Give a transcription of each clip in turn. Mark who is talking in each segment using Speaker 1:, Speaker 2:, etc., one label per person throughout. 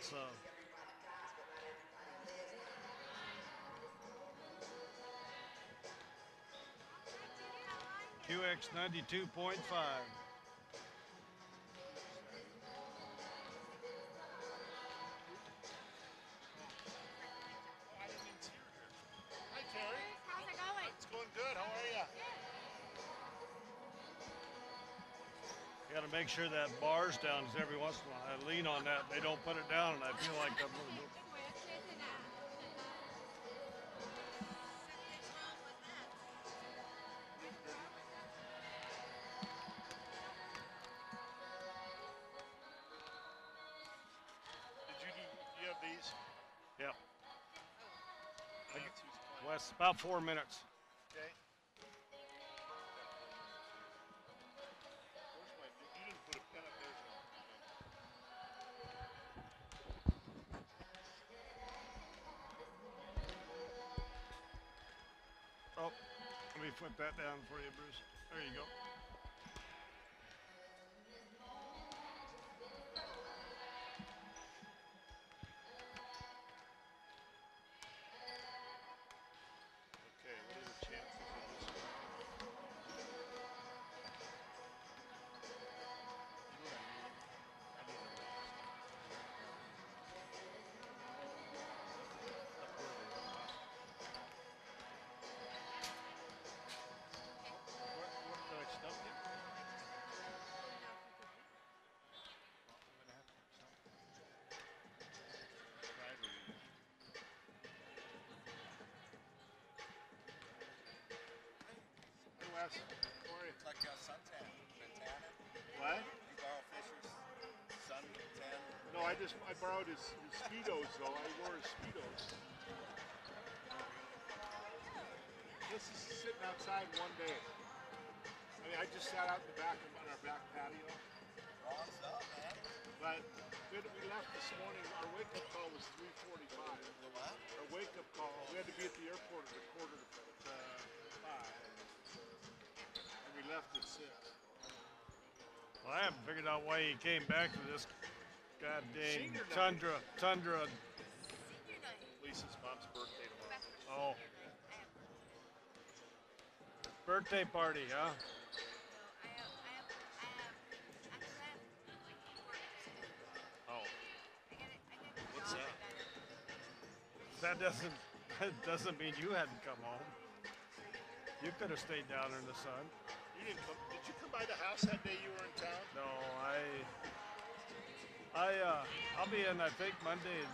Speaker 1: So. QX 92.5.
Speaker 2: Hi, Terry. How's it going? It's going good. How are you?
Speaker 1: You got to make sure that bar's down, because every once in a while I lean on that and they don't put it down, and I feel like I'm going to go.
Speaker 2: Do you have these?
Speaker 1: Yeah.
Speaker 2: That's who's playing.
Speaker 1: Wes, about 4 minutes.
Speaker 2: Okay. Where's my? You didn't put a pen up there.
Speaker 1: Oh, let me flip that down for you, Bruce. There you go.
Speaker 2: Okay. What are the chances of this working? You know what I need? I need a rest. Up where they are. What did I stump you? Well, I'm gonna have to do something. Try to read. Hey Wes, how are you?
Speaker 3: It's like a suntan. Been tanning.
Speaker 2: What?
Speaker 3: You borrow Fisher's suntan.
Speaker 2: No, I borrowed his speedos though. I wore his speedos. This is sitting outside one day. I mean, I just sat out in the back on our back patio.
Speaker 3: Wrong stuff, man.
Speaker 2: But we left this morning. Our wake-up call was 3:45.
Speaker 3: The what?
Speaker 2: Our wake-up call. We had to be at the airport at 4:45, and we left at 6.
Speaker 1: Well, I haven't figured out why he came back to this goddamn
Speaker 2: Senior night.
Speaker 1: tundra.
Speaker 2: Lisa's mom's birthday tomorrow.
Speaker 1: Oh. Birthday party, huh?
Speaker 2: Oh. What's that?
Speaker 1: That doesn't mean you hadn't come home. You could have stayed down in the sun.
Speaker 2: You didn't come. Did you come by the house that day you were in town?
Speaker 1: No, I'll be in, I think, Monday. And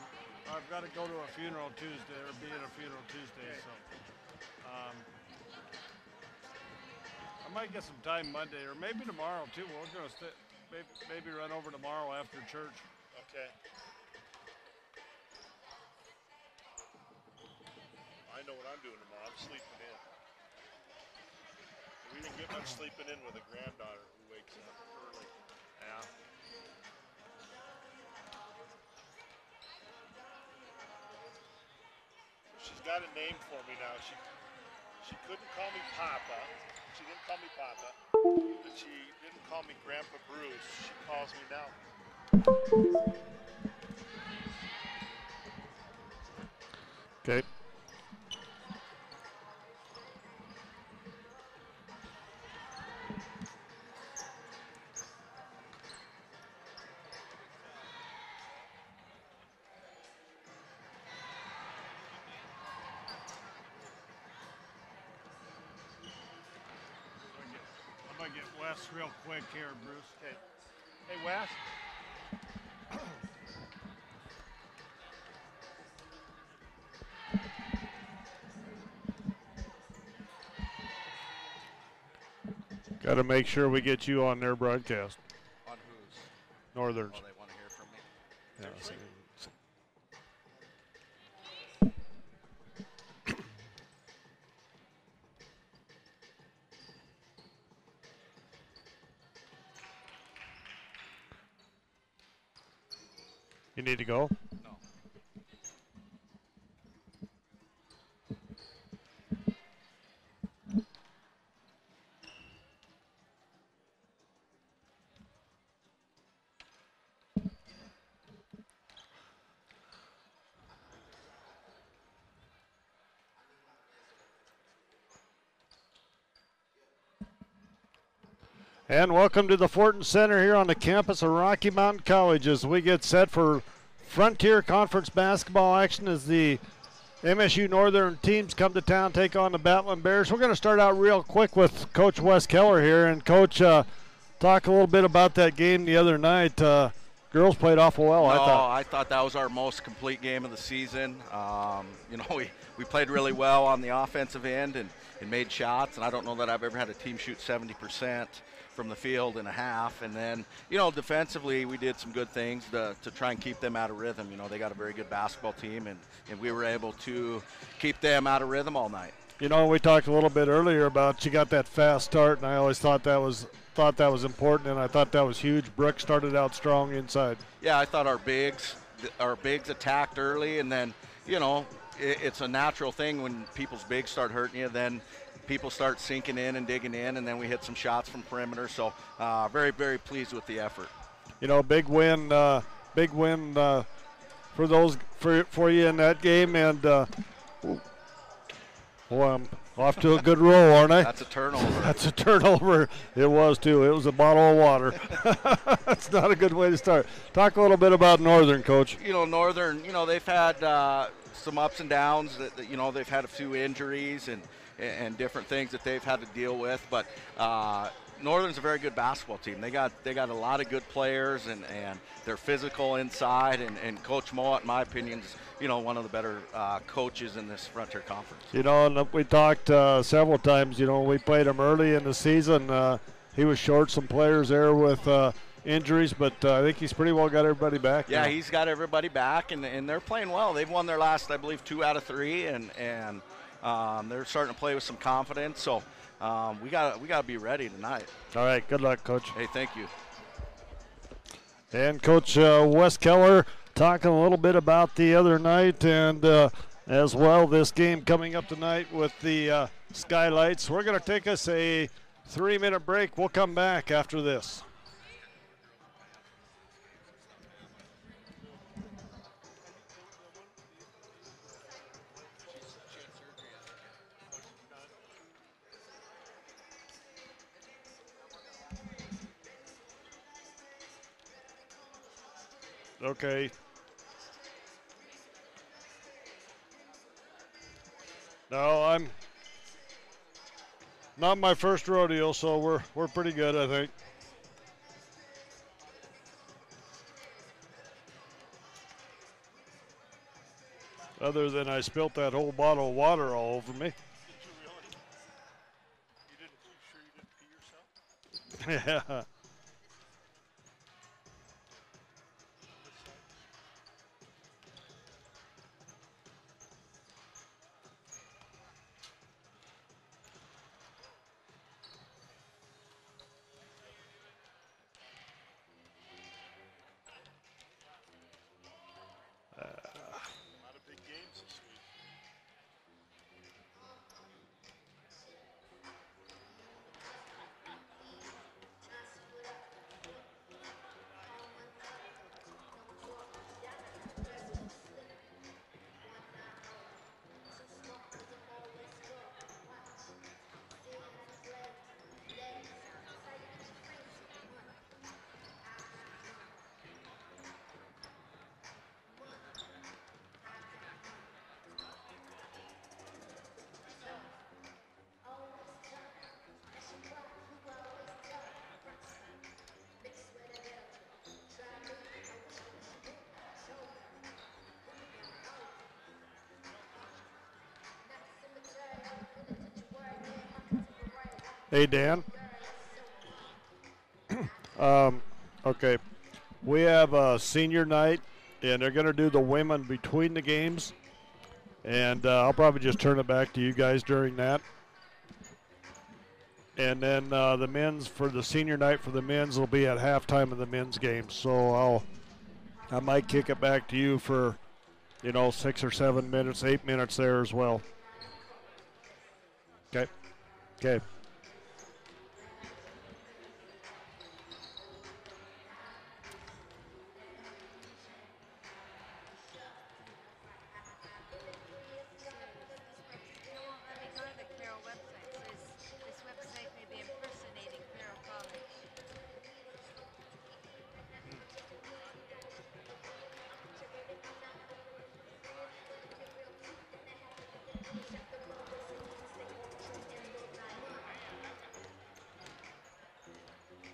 Speaker 1: I've got to go to a funeral Tuesday, or be at a funeral Tuesday.
Speaker 2: Okay.
Speaker 1: So, I might get some time Monday, or maybe tomorrow too. We're gonna maybe run over tomorrow after church.
Speaker 2: Okay. I know what I'm doing tomorrow. I'm sleeping in. We didn't get much sleeping in with a granddaughter who wakes up early.
Speaker 1: Yeah.
Speaker 2: She's got a name for me now. She couldn't call me Papa. She didn't call me Papa. But she didn't call me Grandpa Bruce. She calls me now.
Speaker 1: Okay. I'm gonna get Wes real quick here, Bruce.
Speaker 2: Okay. Hey, Wes.
Speaker 1: Got to make sure we get you on their broadcast.
Speaker 3: On whose?
Speaker 1: Northern's.
Speaker 3: Oh, they want to hear from me.
Speaker 1: Yeah, you need to go?
Speaker 3: No.
Speaker 1: And welcome to the Fortin Center here on the campus of Rocky Mountain College as we get set for Frontier Conference basketball action as the MSU-Northern teams come to town, take on the Battling Bears. We're going to start out real quick with Coach Wes Keller here. And, Coach, talk a little bit about that game the other night. Girls played awful well, I thought.
Speaker 3: I thought that was our most complete game of the season. We played really well on the offensive end and made shots, and I don't know that I've ever had a team shoot 70% from the field in a half. And then, defensively we did some good things to try and keep them out of rhythm. They got a very good basketball team, and we were able to keep them out of rhythm all night.
Speaker 1: We talked a little bit earlier about you got that fast start, and I always thought that was important, and I thought that was huge. Brooke started out strong inside.
Speaker 3: Yeah, I thought our bigs attacked early, and then, it's a natural thing when people's bigs start hurting you, then people start sinking in and digging in, and then we hit some shots from perimeter. So very, very pleased with the effort.
Speaker 1: Big win for you in that game, and I'm off to a good roll, aren't I?
Speaker 3: That's a turnover.
Speaker 1: That's a turnover. It was too. It was a bottle of water. That's not a good way to start. Talk a little bit about Northern, Coach.
Speaker 3: Northern, they've had some ups and downs. They've had a few injuries and different things that they've had to deal with. But Northern's a very good basketball team. They got a lot of good players, and they're physical inside. And Coach Mowat, in my opinion, is one of the better coaches in this Frontier Conference.
Speaker 1: And we talked several times. We played him early in the season. He was short some players there with injuries, but I think he's pretty well got everybody back.
Speaker 3: Yeah,
Speaker 1: now.
Speaker 3: He's got everybody back, and they're playing well. They've won their last, I believe, 2 out of 3, and they're starting to play with some confidence. So we got to be ready tonight.
Speaker 1: All right, good luck, Coach.
Speaker 3: Hey, thank you.
Speaker 1: And Coach Wes Keller talking a little bit about the other night, and as well this game coming up tonight with the Skylights. We're going to take us a 3-minute break. We'll come back after this. Okay. No, I'm not my first rodeo, so we're pretty good, I think. Other than I spilt that whole bottle of water all over me.
Speaker 2: Did you really? You sure you didn't pee yourself?
Speaker 1: Yeah.
Speaker 2: A lot of big games this week.
Speaker 1: Hey, Dan. Okay. We have a senior night, and they're going to do the women between the games. And I'll probably just turn it back to you guys during that. And then the men's, for the senior night for the men's, will be at halftime of the men's game. So I might kick it back to you for, 6 or 7 minutes, 8 minutes there as well. Okay. Okay.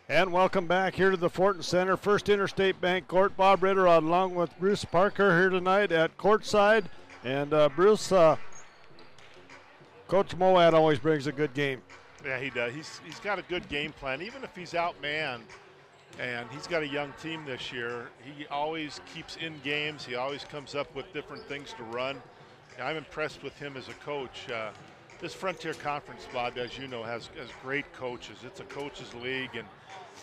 Speaker 1: And welcome back here to the Fortin Center. First Interstate Bank Court. Bob Ritter along with Bruce Parker here tonight at courtside. And Bruce, Coach Moad always brings a good game.
Speaker 2: Yeah, he does. He's got a good game plan. Even if he's outmanned, and he's got a young team this year, he always keeps in games. He always comes up with different things to run. I'm impressed with him as a coach. This Frontier Conference, Bob, as you know, has great coaches. It's a coaches league,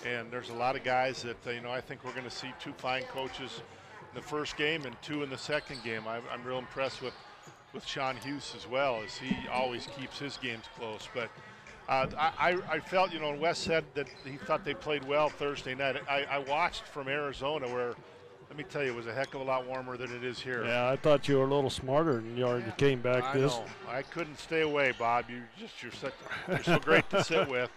Speaker 2: and there's a lot of guys that, I think we're going to see 2 fine coaches in the first game and 2 in the second game. I'm real impressed with Sean Hughes as well, as he always keeps his games close. But I felt, and Wes said that he thought they played well Thursday night. I watched from Arizona where, let me tell you, it was a heck of a lot warmer than it is here.
Speaker 1: Yeah, I thought you were a little smarter than you already came back
Speaker 2: I
Speaker 1: this.
Speaker 2: know. I couldn't stay away, Bob. You're so great to sit with.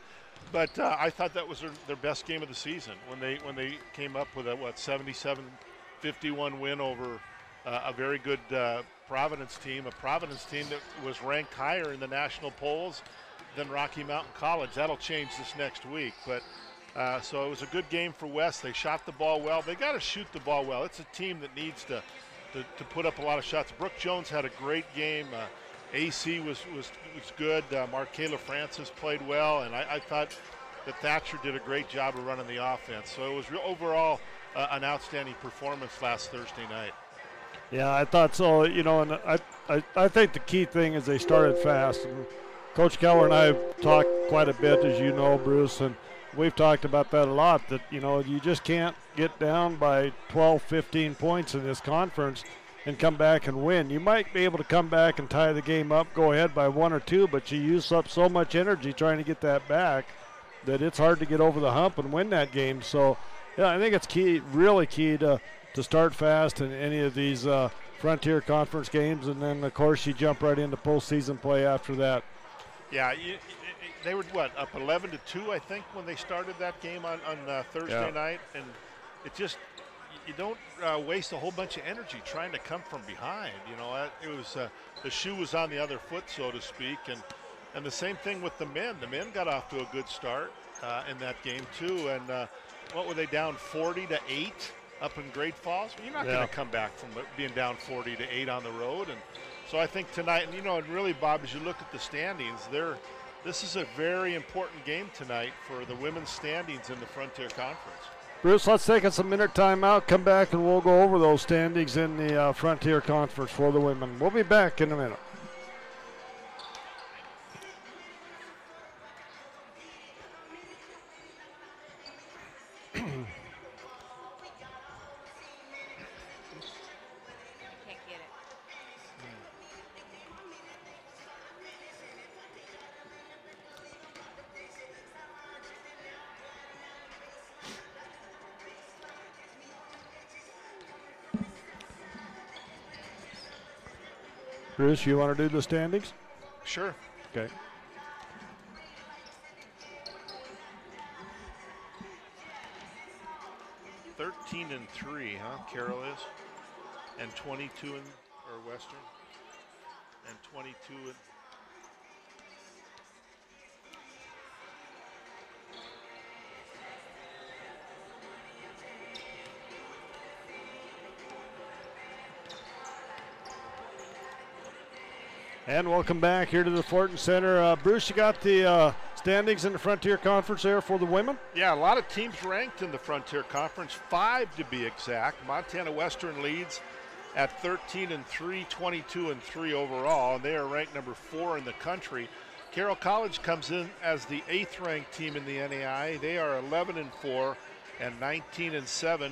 Speaker 2: But I thought that was their best game of the season when they came up with a 77-51 win over a very good Providence team that was ranked higher in the national polls than Rocky Mountain College. That'll change this next week, but so it was a good game for West. They shot the ball well. They got to shoot the ball well. It's a team that needs to put up a lot of shots. Brooke Jones had a great game. AC was good. Markayla Francis played well, and I thought that Thatcher did a great job of running the offense. So it was overall an outstanding performance last Thursday night.
Speaker 1: Yeah, I thought so. And I think the key thing is they started fast. And Coach Keller and I have talked quite a bit, as you know, Bruce, and we've talked about that a lot, that, you just can't get down by 12, 15 points in this conference and come back and win. You might be able to come back and tie the game up, go ahead by 1 or 2, but you use up so much energy trying to get that back that it's hard to get over the hump and win that game. So, yeah, I think it's key, really key to start fast in any of these Frontier Conference games, and then, of course, you jump right into postseason play after that.
Speaker 2: Yeah, they were, up 11-2, I think, when they started that game on Thursday night. And it just, you don't waste a whole bunch of energy trying to come from behind. It was the shoe was on the other foot, so to speak. And the same thing with the men. The men got off to a good start in that game, too. And what were they, down 40-8 up in Great Falls? Well, you're not going to come back from being down 40-8 on the road. And so I think tonight, and really, Bob, as you look at the standings, this is a very important game tonight for the women's standings in the Frontier Conference.
Speaker 1: Bruce, let's take us a minute timeout, come back, and we'll go over those standings in the Frontier Conference for the women. We'll be back in a minute. Bruce, you want to do the standings?
Speaker 2: Sure.
Speaker 1: Okay.
Speaker 2: (13-3), huh? Carroll is, and 22 or Western, and 22 in.
Speaker 1: And welcome back here to the Fortin Center. Bruce, you got the standings in the Frontier Conference there for the women?
Speaker 2: Yeah, a lot of teams ranked in the Frontier Conference, 5 to be exact. Montana Western leads at 13-3, 22-3 overall, and they are ranked number 4 in the country. Carroll College comes in as the 8th ranked team in the NAI. They are 11-4 and 19-7.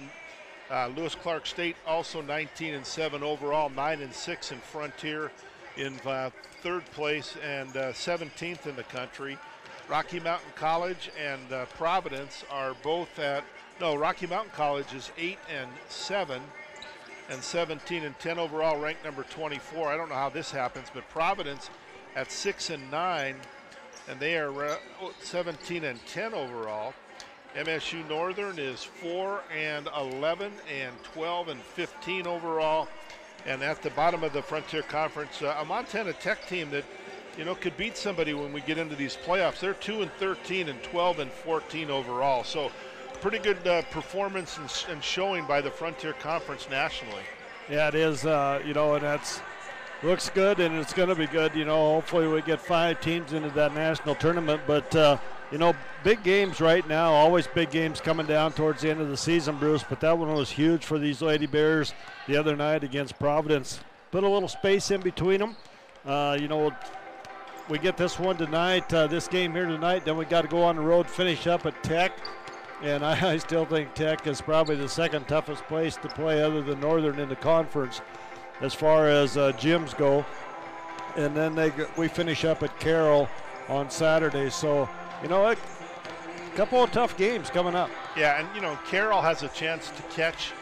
Speaker 2: Lewis Clark State also 19-7 overall, 9-6 in Frontier in 3rd place and 17th in the country. Rocky Mountain College and Providence are both Rocky Mountain College is 8-7 and 17-10 overall, ranked number 24. I don't know how this happens, but Providence at 6-9, and they are 17-10 overall. MSU-Northern is 4-11 and 12-15 overall. And at the bottom of the Frontier Conference, a Montana Tech team that, could beat somebody when we get into these playoffs. They're 2-13 and 12-14 overall. So pretty good performance and showing by the Frontier Conference nationally.
Speaker 1: Yeah, it is, and that's looks good, and it's going to be good. Hopefully we get 5 teams into that national tournament. But, big games right now, always big games coming down towards the end of the season, Bruce. But that one was huge for these Lady Bears the other night against Providence. Put a little space in between them. We get this one tonight, this game here tonight. Then we got to go on the road, finish up at Tech. And I still think Tech is probably the second toughest place to play other than Northern in the conference as far as gyms go. And then we finish up at Carroll on Saturday. So, a couple of tough games coming up.
Speaker 2: Yeah, and, Carroll has a chance to catch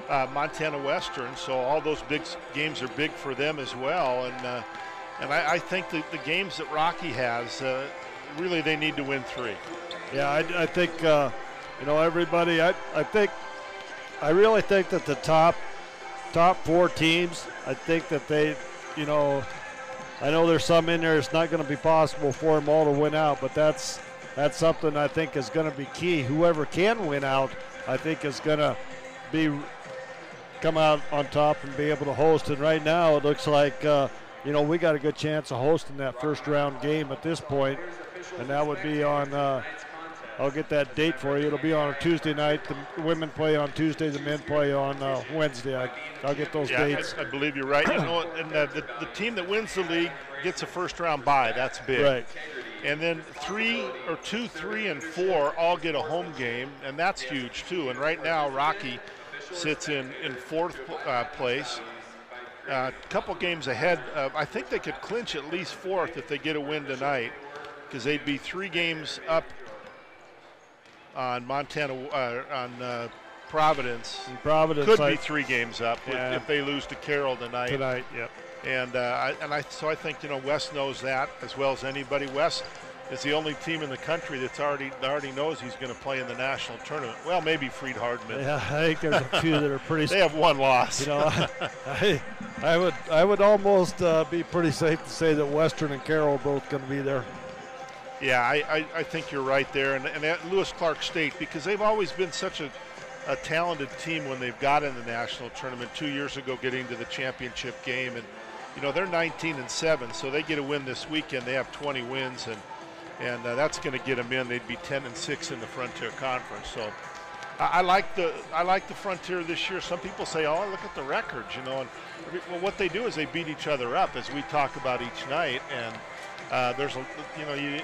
Speaker 2: Montana Western, so all those big games are big for them as well. And I think that the games that Rocky has, really they need to win 3.
Speaker 1: Yeah, I think, everybody, I really think that the top 4 teams, I think that they, I know there's some in there it's not going to be possible for them all to win out, but that's something I think is going to be key. Whoever can win out, I think is going to come out on top and be able to host. And right now it looks like, we got a good chance of hosting that first round game at this point, and that would be on I'll get that date for you. It'll be on a Tuesday night. The women play on Tuesday. The men play on Wednesday. I'll get those dates.
Speaker 2: I believe you're right. And the team that wins the league gets a first-round bye. That's big.
Speaker 1: Right.
Speaker 2: And then 2, 3, and 4 all get a home game, and that's huge too. And right now, Rocky sits in 4th place. A couple games ahead. I think they could clinch at least 4th if they get a win tonight, because they'd be 3 games up on Providence.
Speaker 1: And Providence
Speaker 2: could be 3 games up if they lose to Carroll tonight.
Speaker 1: Yep.
Speaker 2: And so I think Wes knows that as well as anybody. Wes is the only team in the country that already knows he's going to play in the national tournament. Well, maybe Freed Hardman.
Speaker 1: Yeah, I think there's a few that are pretty.
Speaker 2: They have 1 loss.
Speaker 1: I would almost be pretty safe to say that Western and Carroll are both going to be there.
Speaker 2: Yeah, I think you're right there. And at Lewis Clark State, because they've always been such a talented team when they've got in the national tournament. 2 years ago getting to the championship game. And, they're 19-7, so they get a win this weekend. They have 20 wins, and that's going to get them in. They'd be 10-6 in the Frontier Conference. So I like the Frontier this year. Some people say, oh, look at the records, and well, what they do is they beat each other up, as we talk about each night. And there's you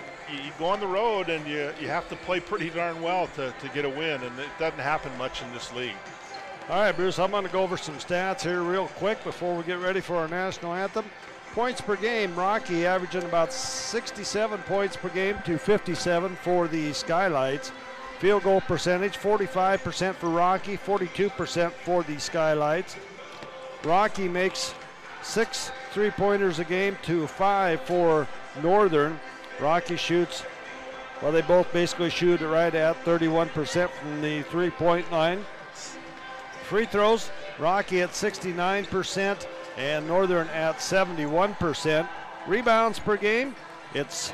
Speaker 2: go on the road and you have to play pretty darn well to get a win, and it doesn't happen much in this league.
Speaker 1: All right, Bruce, I'm going to go over some stats here real quick before we get ready for our national anthem. Points per game, Rocky averaging about 67 points per game to 57 for the Skylights. Field goal percentage, 45% for Rocky, 42% for the Skylights. Rocky makes 6 3-pointers a game to 5 for Northern. Rocky shoots, well, they both basically shoot it right at 31% from the 3-point line. Free throws, Rocky at 69% and Northern at 71%. Rebounds per game, it's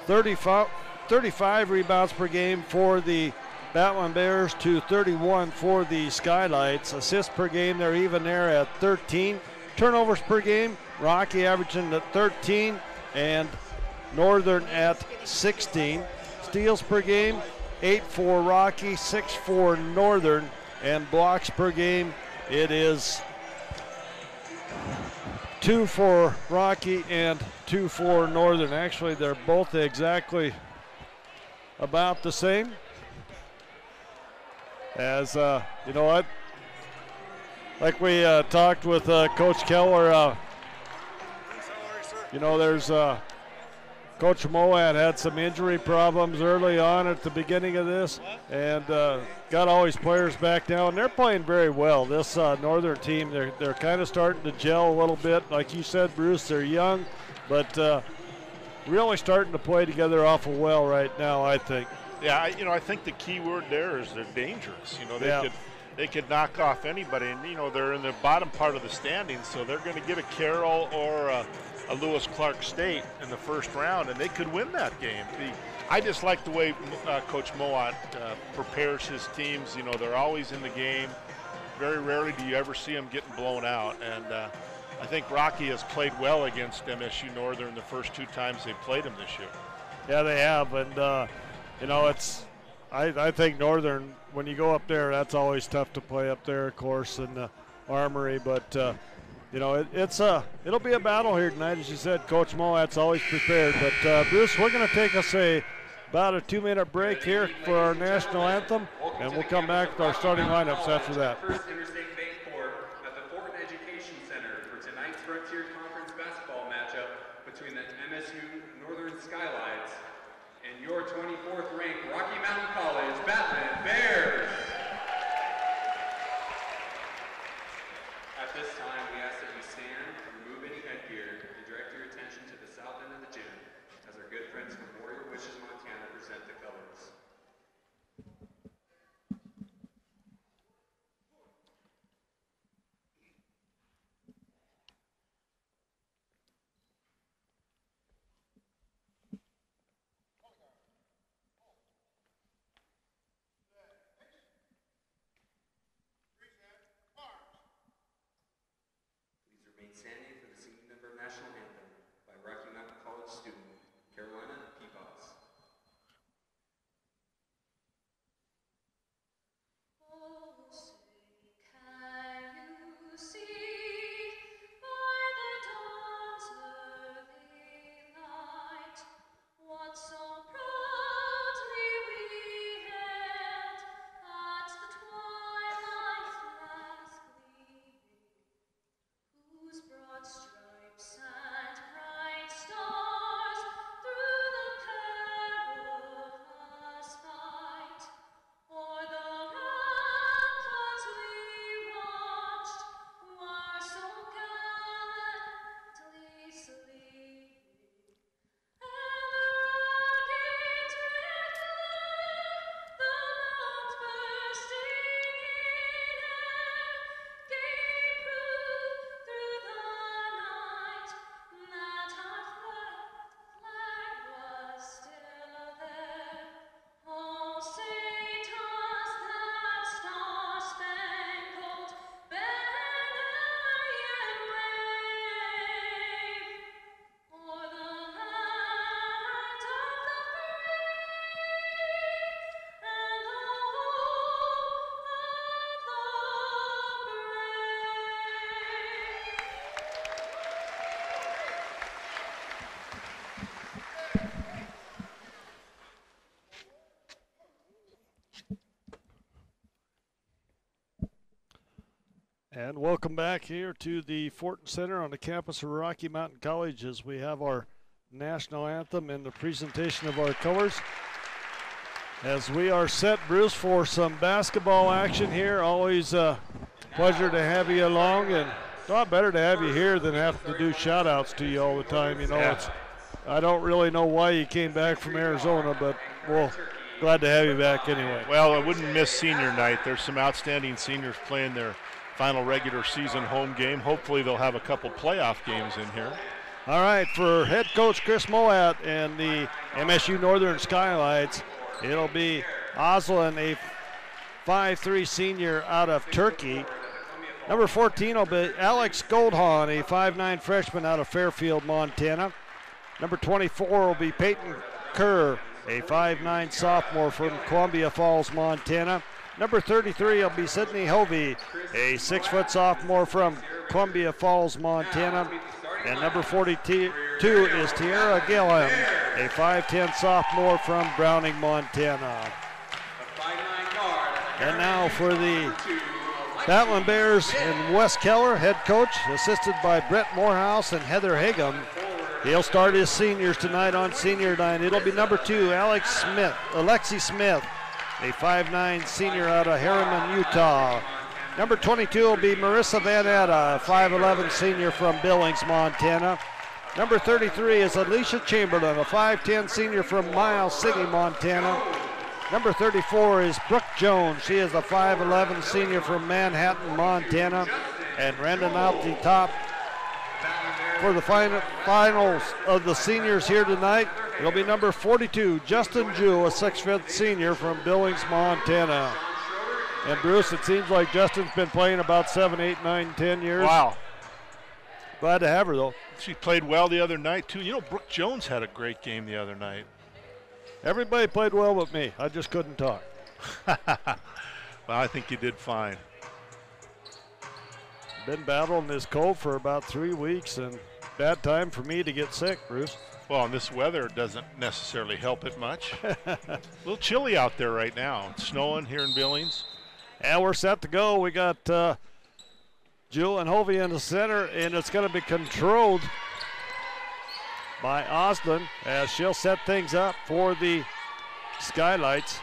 Speaker 1: 35 rebounds per game for the Battling Bears to 31 for the Skylights. Assists per game, they're even there at 13. Turnovers per game, Rocky averaging at 13 and Northern at 16. Steals per game, 8 for Rocky, 6 for Northern. And blocks per game, it is 2 for Rocky and 2 for Northern. Actually, they're both exactly about the same. As, like we talked with Coach Keller, there's Coach Moat had some injury problems early on at the beginning of this, and got all his players back now, and they're playing very well. This Northern team, they're kind of starting to gel a little bit. Like you said, Bruce, they're young, but really starting to play together awful well right now, I think.
Speaker 2: Yeah, I think the key word there is they're dangerous. they could knock off anybody. And, you know, they're in the bottom part of the standings, so they're going to get a Carroll or a Lewis Clark State in the first round, and they could win that game. I just like the way Coach Mowat prepares his teams. You know, they're always in the game. Very rarely do you ever see them getting blown out. And I think Rocky has played well against MSU-Northern the first 2 times they played them this year.
Speaker 1: Yeah, they have. And, you know, I think Northern, when you go up there, that's always tough to play up there, of course, in the Armory. But, you know, it'll be a battle here tonight. As you said, Coach Mowat's always prepared. But, Bruce, we're going to take us about a 2-minute break here for our national anthem, and we'll come back with our starting lineups after that.
Speaker 4: First Interstate Bank Court at the Fortin Education Center for tonight's Frontier Conference basketball matchup between the MSU-Northern Skylights and your 24th ranked Rocky Mountain College Battling Bears. At this time, we ask that you stand, remove any headgear, and direct your attention to the south end of the gym as our good friends from Warrior Wishes, Montana present the colors. Standing for the singing of our national anthem by Rocky Mountain College student Carolina Peepots.
Speaker 5: Oh, say, can you see by the dawn's early light what so proudly we hailed at the twilight's last gleaming, whose broad stripes and bright stars through the perilous fight o'er the ramparts we watched were so gallantly sleeping, and the rocket's red glare, the bombs bursting in air, gave proof through the night that our flag was still there. Oh, say does that star-spangled banner yet wave o'er the land of the free and the home of the
Speaker 1: And welcome back here to the Fortin Center on the campus of Rocky Mountain College as we have our national anthem and the presentation of our colors. As we are set, Bruce, for some basketball action here. Always a pleasure to have you along, and a lot better to have you here than have to do shout-outs to you all the time. You know, I don't really know why you came back from Arizona, but we're glad to have you back anyway.
Speaker 2: Well, I wouldn't miss senior night. There's some outstanding seniors playing their final regular season home game. Hopefully they'll have a couple playoff games in here.
Speaker 1: All right, for head coach Chris Mowat and the MSU Northern Skylights, it'll be Aslan, a 5'3" senior out of Turkey. Number 14 will be Alex Goldhahn, a 5'9" freshman out of Fairfield, Montana. Number 24 will be Peyton Kerr, a 5'9" sophomore from Columbia Falls, Montana. Number 33 will be Sydney Hovey, a 6-foot sophomore from Columbia Falls, Montana. And number 42 is Tiara Gilliam, a 5'10" sophomore from Browning, Montana. And now for the Battling Bears and Wes Keller, head coach, assisted by Brett Morehouse and Heather Hagum. He'll start his seniors tonight on senior night. It'll be number 2, Alexi Smith, a 5'9" senior out of Harriman, Utah. Number 22 will be Marissa Van Etta, a 5'11" senior from Billings, Montana. Number 33 is Alicia Chamberlain, a 5'10" senior from Miles City, Montana. Number 34 is Brooke Jones. She is a 5'11 senior from Manhattan, Montana, and rounding out the top for the finals of the seniors here tonight, it'll be number 42, Justin Jewell, a 6'5" senior from Billings, Montana. And Bruce, it seems like Justin's been playing about 7, 8, 9, 10 years.
Speaker 2: Wow.
Speaker 1: Glad to have her, though.
Speaker 2: She played well the other night, too. You know, Brooke Jones had a great game the other night.
Speaker 1: Everybody played well with me. I just couldn't talk.
Speaker 2: Well, I think you did fine.
Speaker 1: Been battling this cold for about 3 weeks, and bad time for me to get sick, Bruce.
Speaker 2: Well, and this weather doesn't necessarily help it much. A little chilly out there right now. It's snowing here in Billings.
Speaker 1: And we're set to go. We got Jewel and Hovey in the center, and it's going to be controlled by Osland as she'll set things up for the Skylights.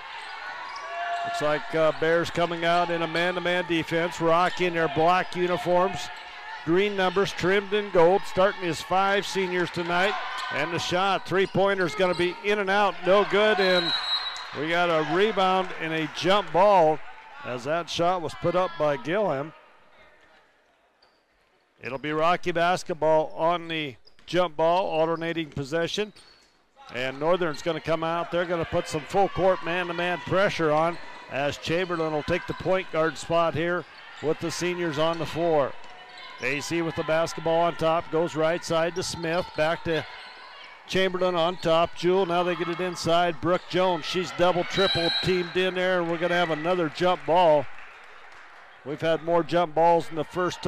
Speaker 1: Looks like Bears coming out in a man-to-man defense, rocking their black uniforms, green numbers trimmed in gold, starting his 5 seniors tonight. And the shot, three-pointer's going to be in and out, no good, and we got a rebound and a jump ball as that shot was put up by Gilham. It'll be Rocky basketball on the jump ball, alternating possession. And Northern's going to come out. They're going to put some full court man-to-man pressure on as Chamberlain will take the point guard spot here with the seniors on the floor. AC with the basketball on top, goes right side to Smith, back to Chamberlain on top. Jewel, now they get it inside. Brooke Jones, she's double, triple teamed in there, and we're going to have another jump ball. We've had more jump balls in the first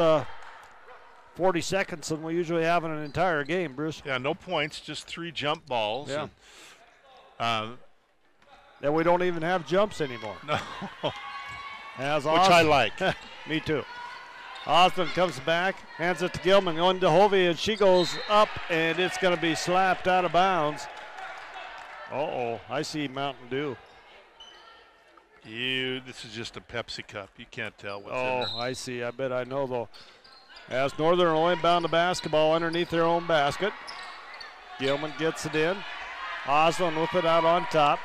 Speaker 1: 40 seconds than we usually have in an entire game, Bruce.
Speaker 2: Yeah, no points, just 3 jump balls.
Speaker 1: Yeah.
Speaker 2: And,
Speaker 1: then we don't even have jumps anymore.
Speaker 2: no,
Speaker 1: As
Speaker 2: which I like.
Speaker 1: Me too. Osland comes back, hands it to Gilman, on to Hovey, and she goes up, and it's going to be slapped out of bounds. Uh-oh, I see Mountain Dew.
Speaker 2: This is just a Pepsi cup. You can't tell what's in
Speaker 1: Oh,
Speaker 2: there.
Speaker 1: I see. I bet I know, though. As Northern will inbound the basketball underneath their own basket. Gilman gets it in. Osland with it out on top.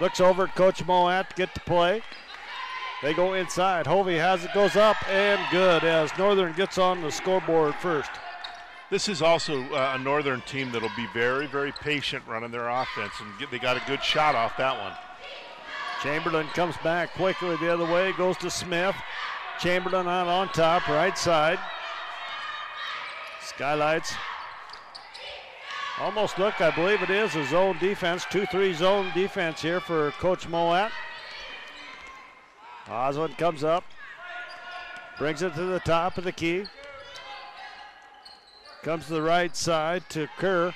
Speaker 1: Looks over at Coach Moat to get the play. They go inside. Hovey has it, goes up, and good as Northern gets on the scoreboard first.
Speaker 2: This is also a Northern team that'll be very, very patient running their offense, and they got a good shot off that one.
Speaker 1: Chamberlain comes back quickly the other way, goes to Smith. Chamberlain on top, right side. Skylights almost look, I believe it is, a zone defense, 2-3 zone defense here for Coach Moat. Osland comes up, brings it to the top of the key. Comes to the right side to Kerr.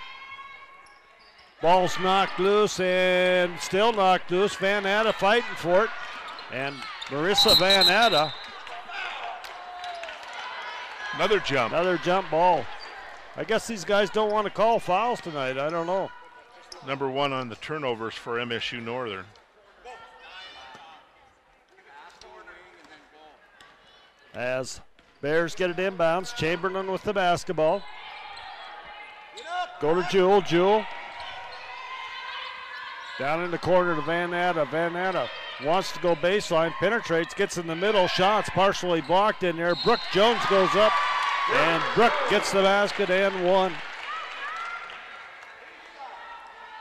Speaker 1: Ball's knocked loose and still knocked loose. Van Atta fighting for it. And Marissa Van Atta.
Speaker 2: Another jump.
Speaker 1: Another jump ball. I guess these guys don't want to call fouls tonight. I don't know.
Speaker 2: Number 1 on the turnovers for MSU-Northern.
Speaker 1: As Bears get it inbounds, Chamberlain with the basketball. Go to Jewel. Jewel down in the corner to Van Atta. Van Atta wants to go baseline, penetrates, gets in the middle. Shots partially blocked in there. Brooke Jones goes up, and Brooke gets the basket and one.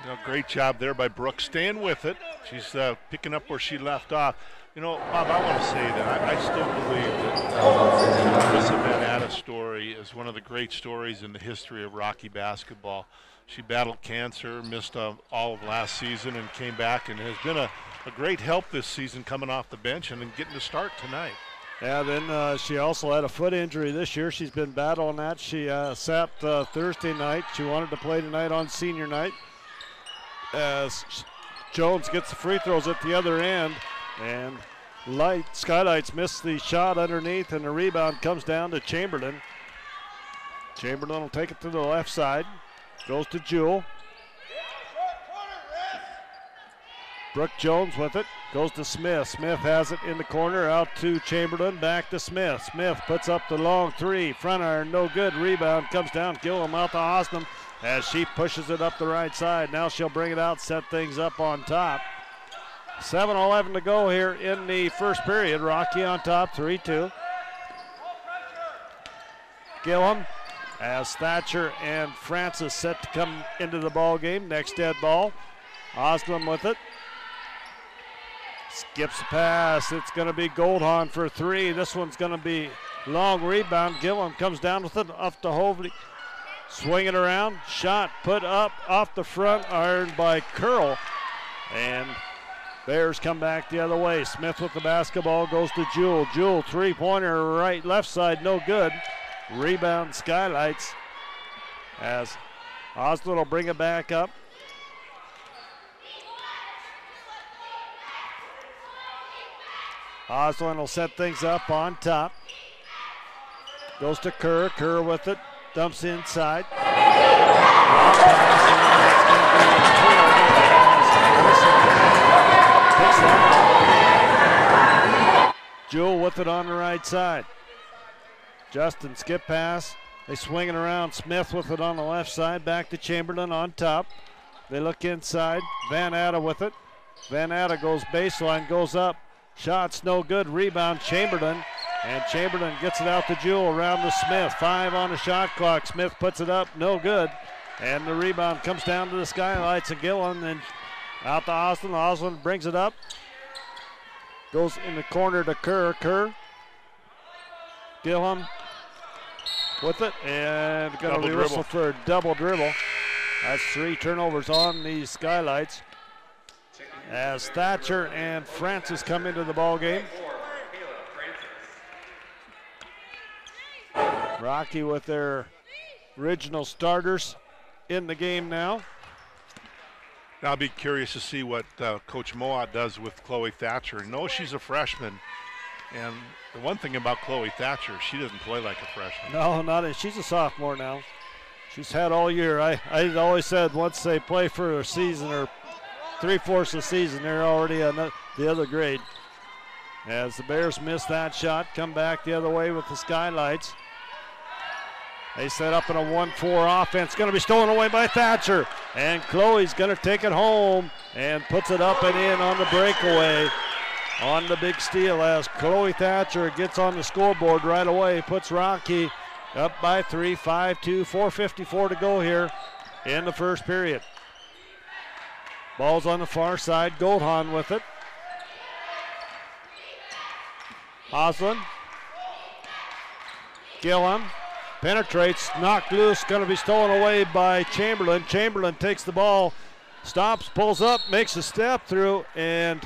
Speaker 2: You know, great job there by Brooke, staying with it. She's picking up where she left off. You know, Bob, I want to say that I still believe that Marissa Van Atta's story is one of the great stories in the history of Rocky basketball. She battled cancer, missed all of last season, and came back and has been a great help this season coming off the bench and then getting to start tonight.
Speaker 1: Yeah, then she also had a foot injury this year. She's been battling that. She sat Thursday night. She wanted to play tonight on senior night. As Jones gets the free throws at the other end, and Skylights missed the shot underneath, and the rebound comes down to Chamberlain. Chamberlain will take it to the left side. Goes to Jewel. Brooke Jones with it. Goes to Smith. Smith has it in the corner. Out to Chamberlain. Back to Smith. Smith puts up the long three. Front iron, no good. Rebound comes down. Gilliam out to Osnum as she pushes it up the right side. Now she'll bring it out, set things up on top. 7:11 to go here in the first period. Rocky on top, 3-2. Gillum as Thatcher and Francis set to come into the ball game. Next dead ball. Oslam with it. Skips the pass. It's going to be Goldhahn for 3. This one's going to be long rebound. Gillum comes down with it up to Hovey. Swing it around. Shot put up off the front iron by Curl. And Bears come back the other way. Smith with the basketball goes to Jewell. Jewell three-pointer right left side, no good. Rebound Skylights as Osland will bring it back up. Osland will set things up on top. Goes to Kerr. Kerr with it. Dumps inside. Jewell with it on the right side. Justin skip pass. They swing it around. Smith with it on the left side. Back to Chamberlain on top. They look inside. Van Atta with it. Van Atta goes baseline, goes up. Shots no good. Rebound Chamberlain. And Chamberlain gets it out to Jewell around to Smith. 5 on the shot clock. Smith puts it up. No good. And the rebound comes down to the Skylights of Gillum. And out to Osland. Osland brings it up. Goes in the corner to Kerr. Kerr. Gillum with it. And going to be whistled for a double dribble. That's 3 turnovers on the Skylights as Thatcher and Francis come into the ball game. Rocky with their original starters in the game now.
Speaker 2: I'll be curious to see what Coach Moat does with Chloe Thatcher. I know she's a freshman, and the one thing about Chloe Thatcher, she doesn't play like a freshman.
Speaker 1: No, not a, she's a sophomore now. She's had all year. I always said once they play for a season or 3/4 of the season, they're already on the other grade. As the Bears miss that shot, come back the other way with the Skylights. They set up in a 1-4 offense. Going to be stolen away by Thatcher. And Chloe's going to take it home and puts it up and in on the breakaway on the big steal as Chloe Thatcher gets on the scoreboard right away. Puts Rocky up by 3, 5-2, 4:54 to go here in the first period. Ball's on the far side. Goldhahn with it. Osland. Gillum. Penetrates, knocked loose, going to be stolen away by Chamberlain. Chamberlain takes the ball, stops, pulls up, makes a step through, and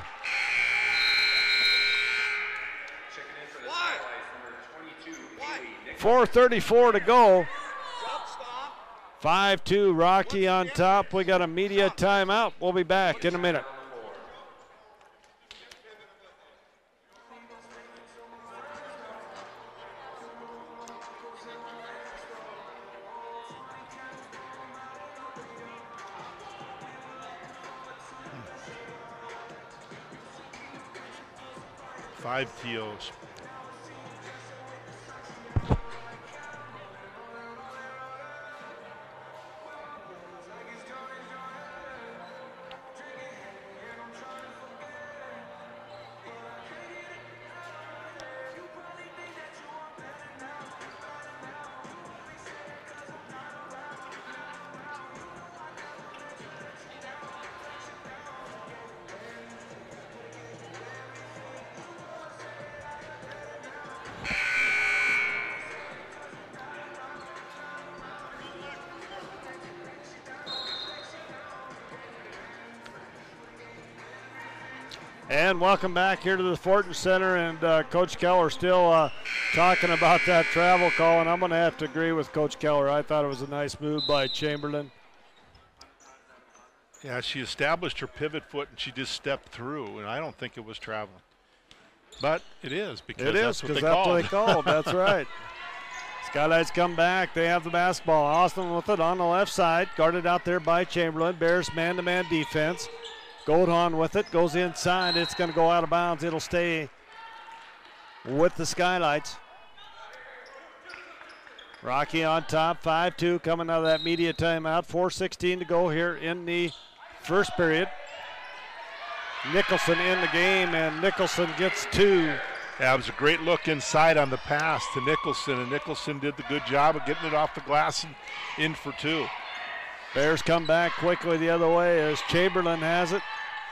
Speaker 1: 4:34 to go. 5-2, Rocky on top. We got a media timeout. We'll be back in a minute.
Speaker 2: Five TOs.
Speaker 1: And welcome back here to the Fortin Center, and Coach Keller still talking about that travel call, and I'm going to have to agree with Coach Keller. I thought it was a nice move by Chamberlain.
Speaker 2: Yeah, she established her pivot foot, and she just stepped through, and I don't think it was traveling. But it is, because that's what they called.
Speaker 1: That's right. Skylights come back. They have the basketball. Austin with it on the left side, guarded out there by Chamberlain. Bears man-to-man defense. Goldhahn with it, goes inside. It's going to go out of bounds. It'll stay with the Skylights. Rocky on top, 5-2 coming out of that media timeout. 4:16 to go here in the first period. Nicholson in the game, and Nicholson gets 2.
Speaker 2: Yeah, it was a great look inside on the pass to Nicholson, and Nicholson did the good job of getting it off the glass and in for 2.
Speaker 1: Bears come back quickly the other way as Chamberlain has it.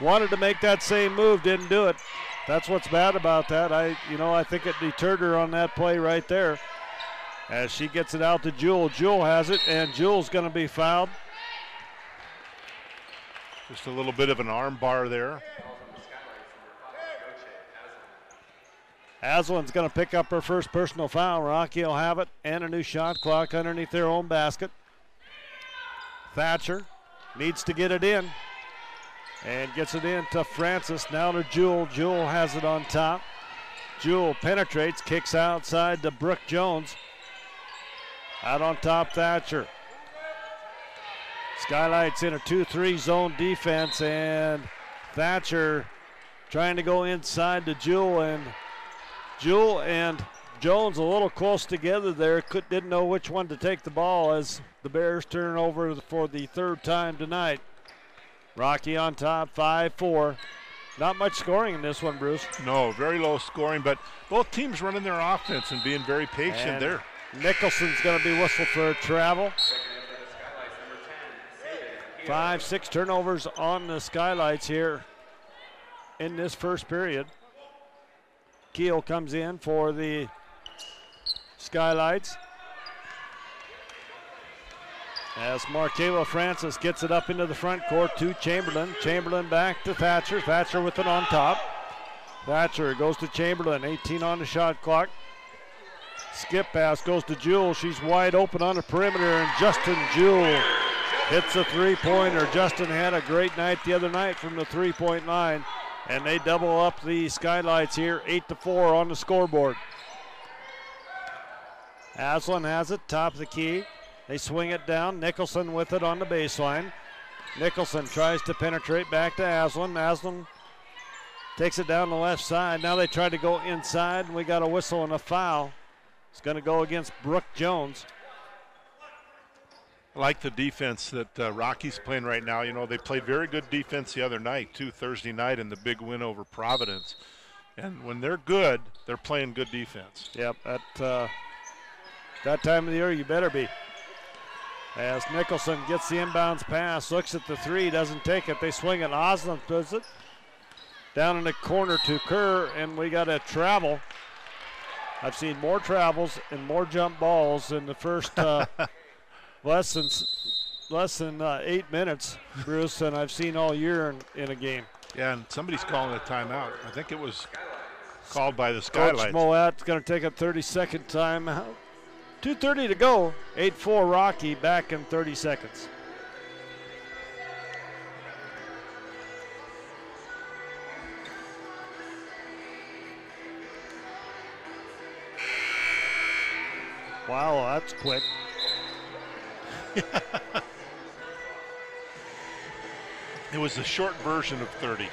Speaker 1: Wanted to make that same move, didn't do it. That's what's bad about that. I think it deterred her on that play right there. As she gets it out to Jewel. Jewel has it, and Jewel's going to be fouled.
Speaker 2: Just a little bit of an arm bar there.
Speaker 1: Aslan's going to pick up her first personal foul. Rocky will have it, and a new shot clock underneath their own basket. Thatcher needs to get it in, and gets it in to Francis. Now to Jewel. Jewel has it on top. Jewel penetrates, kicks outside to Brooke Jones. Out on top, Thatcher. Skylights in a 2-3 zone defense, and Thatcher trying to go inside to Jewel, and Jones a little close together there. Didn't know which one to take the ball as the Bears turn over for the 3rd time tonight. Rocky on top, 5-4. Not much scoring in this one, Bruce.
Speaker 2: No, very low scoring, but both teams running their offense and being very patient
Speaker 1: and
Speaker 2: there.
Speaker 1: Nicholson's going to be whistled for a travel. 5-6 turnovers on the Skylights here in this first period. Keel comes in for the Skylights. As Markayla Francis gets it up into the front court to Chamberlain. Chamberlain back to Thatcher. Thatcher with it on top. Thatcher goes to Chamberlain, 18 on the shot clock. Skip pass goes to Jewel. She's wide open on the perimeter, and Justin Jewel hits a three-pointer. Justin had a great night the other night from the three-point line, and they double up the Skylights here, 8-4 on the scoreboard. Aslan has it, top of the key. They swing it down. Nicholson with it on the baseline. Nicholson tries to penetrate back to Aslan. Aslan takes it down the left side. Now they try to go inside, and we got a whistle and a foul. It's going to go against Brooke Jones.
Speaker 2: I like the defense that Rocky's playing right now. You know, they played very good defense the other night, too, Thursday night in the big win over Providence. And when they're good, they're playing good defense.
Speaker 1: Yep, at that time of the year, you better be. As Nicholson gets the inbounds pass, looks at the three, doesn't take it. They swing it. Osland does it. Down in the corner to Kerr, and we got a travel. I've seen more travels and more jump balls in the first less than 8 minutes, Bruce, than I've seen all year in a game.
Speaker 2: Yeah, and somebody's calling a timeout. I think it was called by the Skylights.
Speaker 1: Coach Moat's going to take a 30-second timeout. 2:30 to go. 8-4 Rocky, back in 30 seconds. Wow, that's quick.
Speaker 2: It was the short version of 30.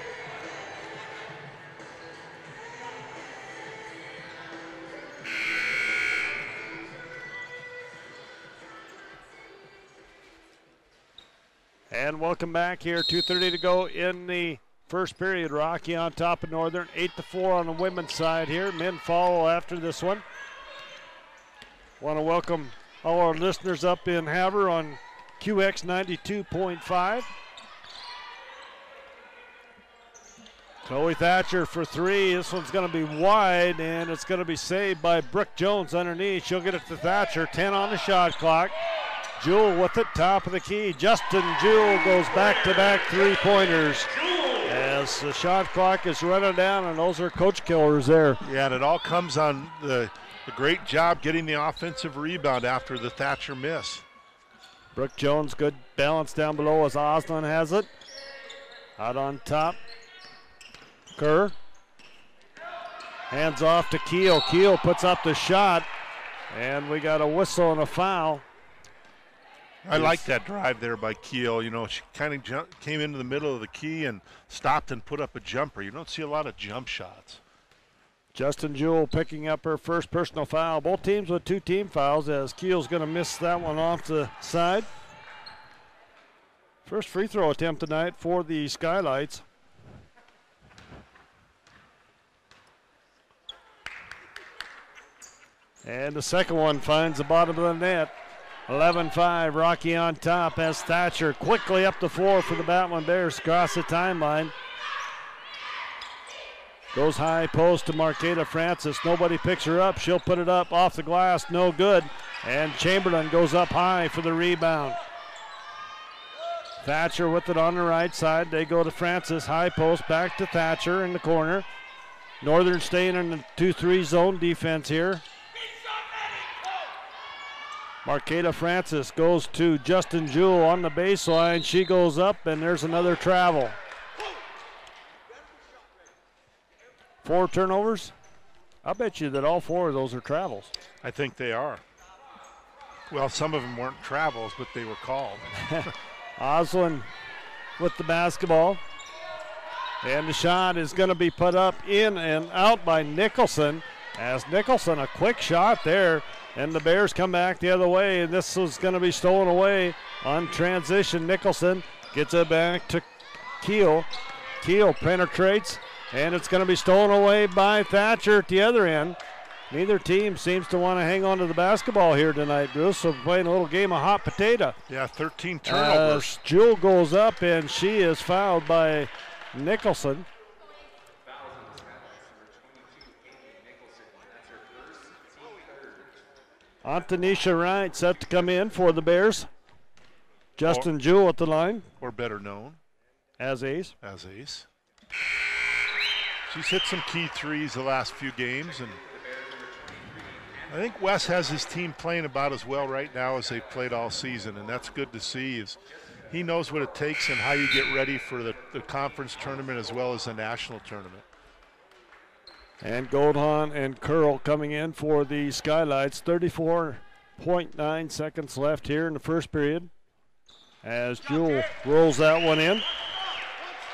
Speaker 1: And welcome back here. 2:30 to go in the first period. Rocky on top of Northern. 8-4 on the women's side here. Men follow after this one. Want to welcome all our listeners up in Havre on QX 92.5. Chloe Thatcher for three. This one's going to be wide, and it's going to be saved by Brooke Jones underneath. She'll get it to Thatcher. 10 on the shot clock. Jewel with it, top of the key. Justin Jewel goes back-to-back three-pointers as the shot clock is running down, and those are coach killers there.
Speaker 2: Yeah, and it all comes on the great job getting the offensive rebound after the Thatcher miss.
Speaker 1: Brooke Jones, good balance down below as Osland has it. Out on top, Kerr. Hands off to Keel. Keel puts up the shot, and we got a whistle and a foul.
Speaker 2: I like that drive there by Keel. You know, she kind of came into the middle of the key and stopped and put up a jumper. You don't see a lot of jump shots.
Speaker 1: Justin Jewell picking up her first personal foul. Both teams with two team fouls as Keel's going to miss that one off the side. First free throw attempt tonight for the Skylights. And the second one finds the bottom of the net. 11-5, Rocky on top as Thatcher quickly up the floor for the Batman Bears across the timeline. Goes high post to Marqueta Francis. Nobody picks her up. She'll put it up off the glass. No good. And Chamberlain goes up high for the rebound. Thatcher with it on the right side. They go to Francis. High post back to Thatcher in the corner. Northern staying in the 2-3 zone defense here. Marqueta Francis goes to Justin Jewell on the baseline. She goes up, and there's another travel. 4 turnovers. I'll bet you that all 4 of those are travels.
Speaker 2: I think they are. Well, some of them weren't travels, but they were called.
Speaker 1: Oslin with the basketball. And the shot is going to be put up in and out by Nicholson. As Nicholson, a quick shot there. And the Bears come back the other way. And this was going to be stolen away on transition. Nicholson gets it back to Keel. Keel penetrates. And it's going to be stolen away by Thatcher at the other end. Neither team seems to want to hang on to the basketball here tonight, Bruce. So we're playing a little game of hot potato.
Speaker 2: Yeah, 13 turnovers.
Speaker 1: Jewell goes up, and she is fouled by Nicholson. Antonisha Wright set to come in for the Bears. Justin Jewell at the line.
Speaker 2: Or better known
Speaker 1: as ace.
Speaker 2: As ace. She's hit some key threes the last few games, and I think Wes has his team playing about as well right now as they've played all season, and that's good to see. Is he knows what it takes and how you get ready for the conference tournament as well as the national tournament.
Speaker 1: And Goldhahn and Curl coming in for the Skylights. 34.9 seconds left here in the first period as Jewell rolls that one in.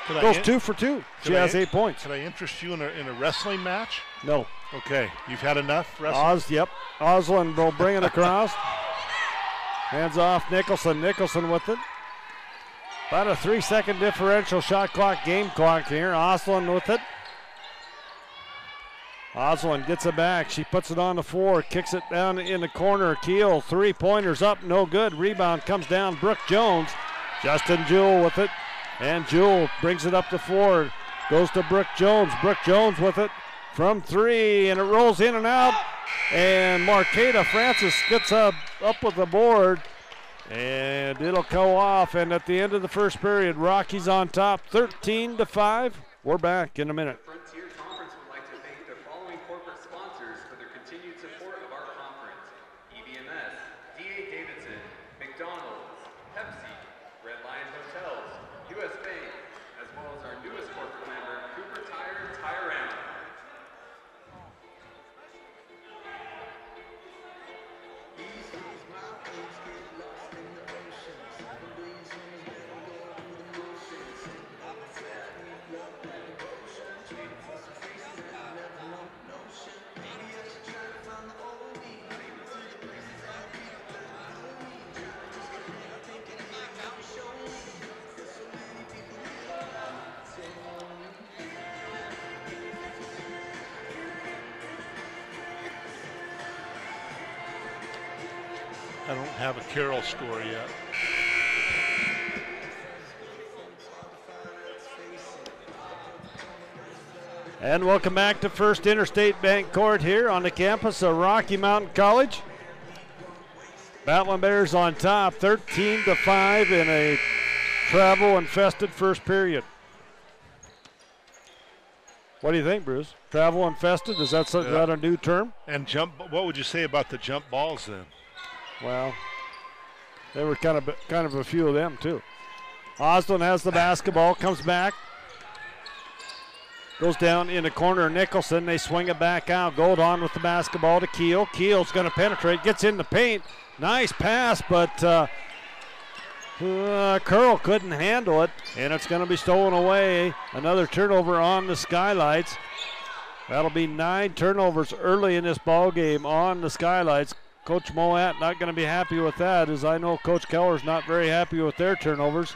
Speaker 1: Goes 2 for 2. She has 8 points.
Speaker 2: Can I interest you in a wrestling match?
Speaker 1: No.
Speaker 2: Okay. You've had enough wrestling?
Speaker 1: Oslin will bring it across. Hands off Nicholson. Nicholson with it. About a 3-second differential shot clock, game clock here. Oslin with it. Oslin gets it back. She puts it on the floor, kicks it down in the corner. Keel, 3-pointers up, no good. Rebound comes down. Brooke Jones. Justin Jewell with it. And Jewell brings it up the floor. Goes to Brooke Jones. Brooke Jones with it from 3, and it rolls in and out. And Marqueta Francis gets up with the board, and it'll go off. And at the end of the first period, Rockies on top, 13-5. We're back in a minute.
Speaker 4: Frontier Conference would like to thank the following corporate sponsors for their continued support of our conference: EBMS, D.A. Davidson, McDonald's, Pepsi, Red Lion Hotels, U.S. Bank, as well as our newest corporate member, Cooper Tire and Tire-Rama.
Speaker 2: I don't have a Carroll score yet.
Speaker 1: And welcome back to First Interstate Bank Court here on the campus of Rocky Mountain College. Battlin' Bears on top, 13-5 in a travel-infested first period. What do you think, Bruce? Travel-infested, is that a new term?
Speaker 2: And what would you say about the jump balls then?
Speaker 1: Well, there were kind of a few of them too. Oslin has the basketball, comes back, goes down in the corner of Nicholson. They swing it back out. Goldhahn with the basketball to Keel. Keel's going to penetrate, gets in the paint. Nice pass, but Curl couldn't handle it, and it's going to be stolen away. Another turnover on the Skylights. That'll be 9 turnovers early in this ball game on the Skylights. Coach Moat not going to be happy with that, as I know Coach Keller's not very happy with their turnovers.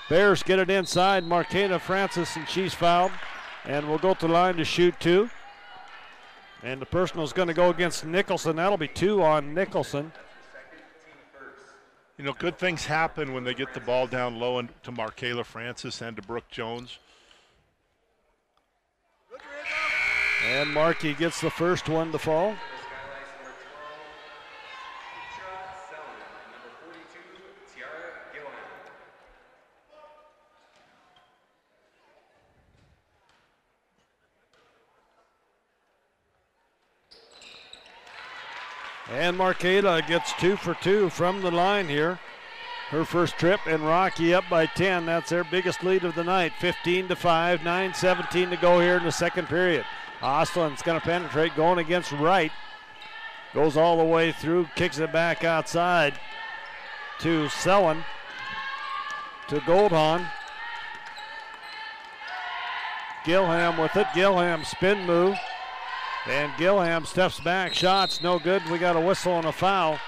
Speaker 1: Bears get it inside. Marqueta Francis, and she's fouled. And we'll go to the line to shoot 2. And the personal is going to go against Nicholson. That'll be 2 on Nicholson.
Speaker 2: You know, good things happen when they get the ball down low and to Markayla Francis and to Brooke Jones.
Speaker 1: And Markey gets the first one to fall. And Marketa gets 2 for 2 from the line here. Her first trip, and Rocky up by 10. That's their biggest lead of the night. 15-5, 9:17 to go here in the second period. Ostland's going to penetrate, going against Wright. Goes all the way through, kicks it back outside to Sellen, to Goldhahn. Gilham with it. Gilham spin move. And Gilham steps back. Shots no good. We got a whistle and a foul.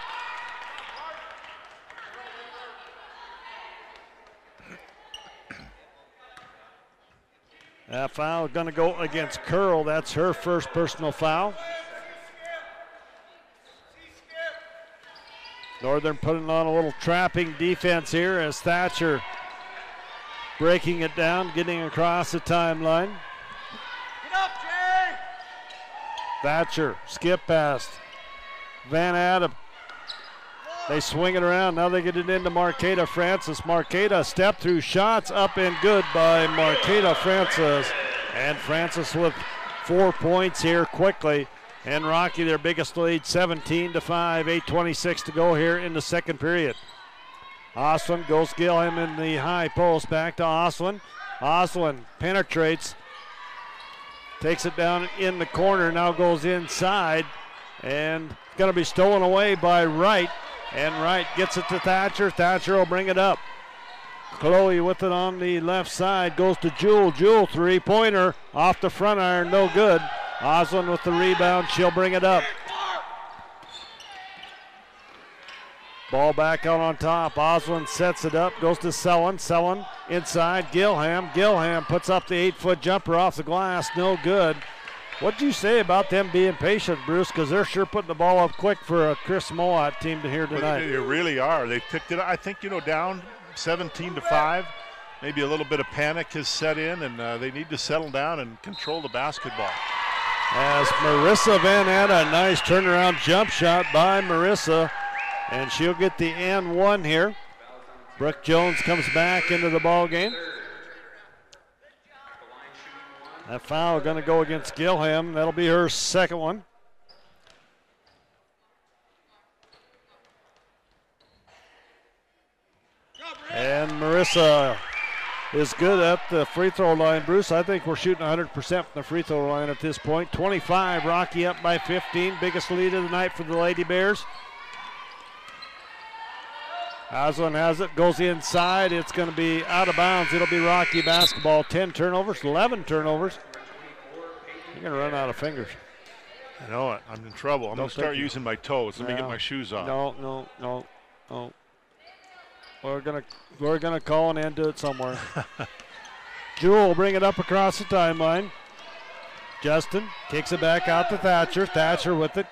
Speaker 1: That foul going to go against Curl. That's her first personal foul. Northern putting on a little trapping defense here as Thatcher breaking it down, getting across the timeline. Thatcher, skip past Van Adam. They swing it around. Now they get it into Marketa Francis. Marketa step through, shots up and good by Marketa Francis. And Francis with 4 points here quickly. And Rocky their biggest lead, 17-5, 8:26 to go here in the second period. Osland goes Gilham in the high post, back to Osland. Osland penetrates. Takes it down in the corner, now goes inside, and it's going to be stolen away by Wright, and Wright gets it to Thatcher. Thatcher will bring it up. Chloe with it on the left side, goes to Jewel. Jewel, three-pointer, off the front iron, no good. Osland with the rebound, she'll bring it up. Ball back out on top. Osland sets it up, goes to Sellen. Sellen inside, Gilham. Gilham puts up the 8-foot jumper off the glass, no good. What'd you say about them being patient, Bruce? Because they're sure putting the ball up quick for a Chris Mowat team to here tonight.
Speaker 2: They really are. They picked it up. I think, down 17-5. Maybe a little bit of panic has set in, and they need to settle down and control the basketball.
Speaker 1: As Marissa Van Atta, a nice turnaround jump shot by Marissa. And she'll get the N1 here. Brooke Jones comes back into the ball game. That foul going to go against Gilham. That'll be her second one. And Marissa is good at the free throw line. Bruce, I think we're shooting 100% from the free throw line at this point. 25, Rocky up by 15. Biggest lead of the night for the Lady Bears. Osland has it, goes inside. It's going to be out of bounds. It'll be Rocky basketball. 10 turnovers, 11 turnovers. You're going to run out of fingers.
Speaker 2: I know it. I'm in trouble. I'm going to start using my toes. Let me get my shoes off.
Speaker 1: No. We're gonna call an end to it somewhere. Jewel will bring it up across the timeline. Justin kicks it back out to Thatcher. Thatcher with it.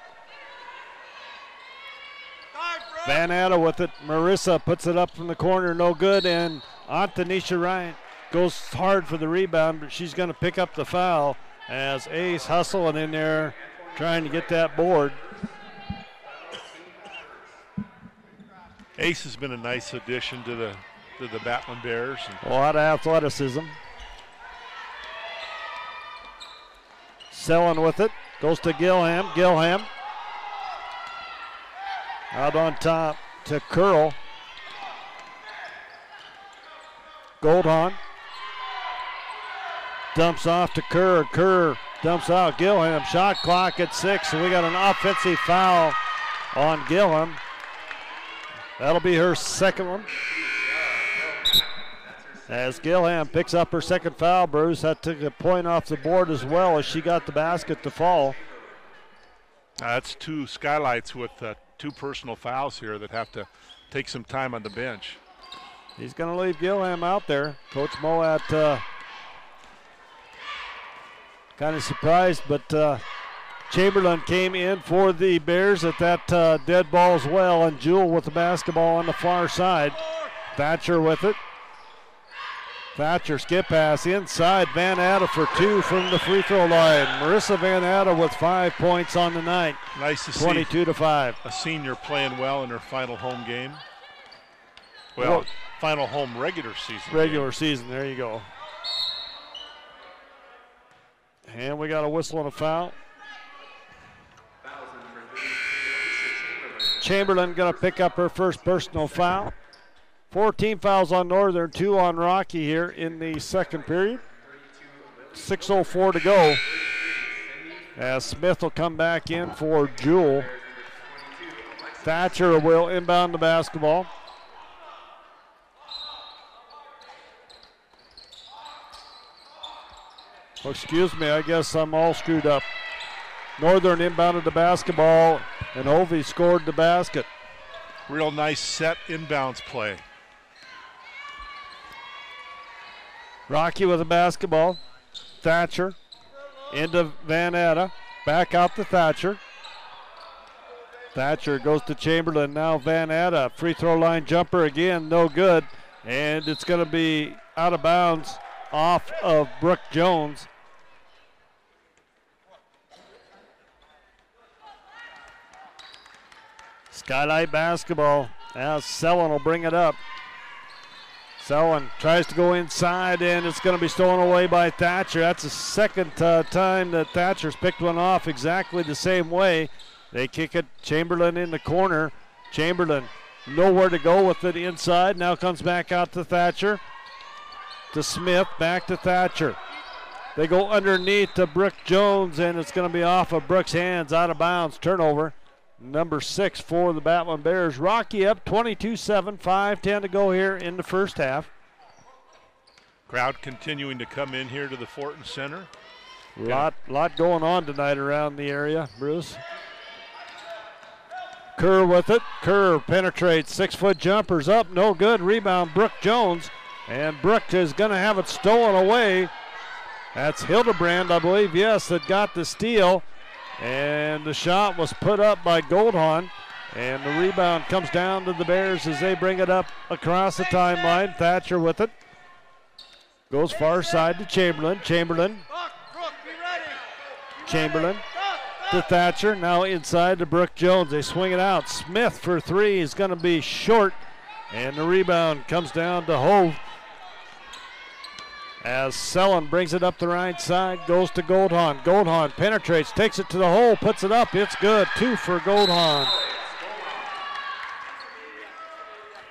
Speaker 1: Van Atta with it. Marissa puts it up from the corner, no good, and Antonisha Ryan goes hard for the rebound, but she's going to pick up the foul as Ace hustling in there, trying to get that board.
Speaker 2: Ace has been a nice addition to the Batman Bears.
Speaker 1: A lot of athleticism. Sellen with it, goes to Gilham. Gilham out on top to Curl. Goldhahn dumps off to Kerr. Kerr dumps out. Gilham, shot clock at 6, so we got an offensive foul on Gilham. That'll be her second one. As Gilham picks up her second foul, Bruce, that took a point off the board as well as she got the basket to fall.
Speaker 2: That's two Skylights with 2 personal fouls here that have to take some time on the bench.
Speaker 1: He's going to leave Gilham out there. Coach Moat kind of surprised, but Chamberlain came in for the Bears at that dead ball as well, and Jewell with the basketball on the far side. Thatcher with it. Thatcher skip pass inside. Van Atta for 2 from the free throw line. Marissa Van Atta with 5 points on the night.
Speaker 2: Nice to see
Speaker 1: 22-5.
Speaker 2: a senior playing well in her final home game. Well, final home regular season.
Speaker 1: Regular season, there you go. And we got a whistle and a foul. Chamberlain going to pick up her first personal foul. 4 team fouls on Northern, 2 on Rocky here in the second period. 6:04 to go. As Smith will come back in for Jewell. Thatcher will inbound the basketball. Oh, excuse me, I guess I'm all screwed up. Northern inbounded the basketball, and Hovey scored the basket.
Speaker 2: Real nice set inbounds play.
Speaker 1: Rocky with the basketball. Thatcher into Van Atta. Back out to Thatcher. Thatcher goes to Chamberlain. Now Van Atta. Free throw line jumper again. No good. And it's going to be out of bounds off of Brooke Jones. Skylight basketball. Now Selwyn will bring it up. Selwyn tries to go inside, and it's going to be stolen away by Thatcher. That's the second time that Thatcher's picked one off exactly the same way. They kick it. Chamberlain in the corner. Chamberlain nowhere to go with it inside. Now comes back out to Thatcher. To Smith. Back to Thatcher. They go underneath to Brooke Jones, and it's going to be off of Brooke's hands. Out of bounds. Turnover. Number 6 for the Batman Bears. Rocky up 22-7, 5:10 to go here in the first half.
Speaker 2: Crowd continuing to come in here to the Fortin Center.
Speaker 1: Lot going on tonight around the area, Bruce. Kerr with it. Kerr penetrates. 6-foot jumpers up. No good. Rebound, Brooke Jones. And Brooke is going to have it stolen away. That's Hildebrand, I believe, yes, that got the steal. And the shot was put up by Goldhahn, and the rebound comes down to the Bears as they bring it up across the timeline. Thatcher with it. Goes far side to Chamberlain. Chamberlain to Thatcher. Now inside to Brooke Jones. They swing it out. Smith for 3 is going to be short, and the rebound comes down to Hove. As Selwyn brings it up the right side, goes to Goldhahn. Goldhahn penetrates, takes it to the hole, puts it up. It's good. 2 for Goldhahn.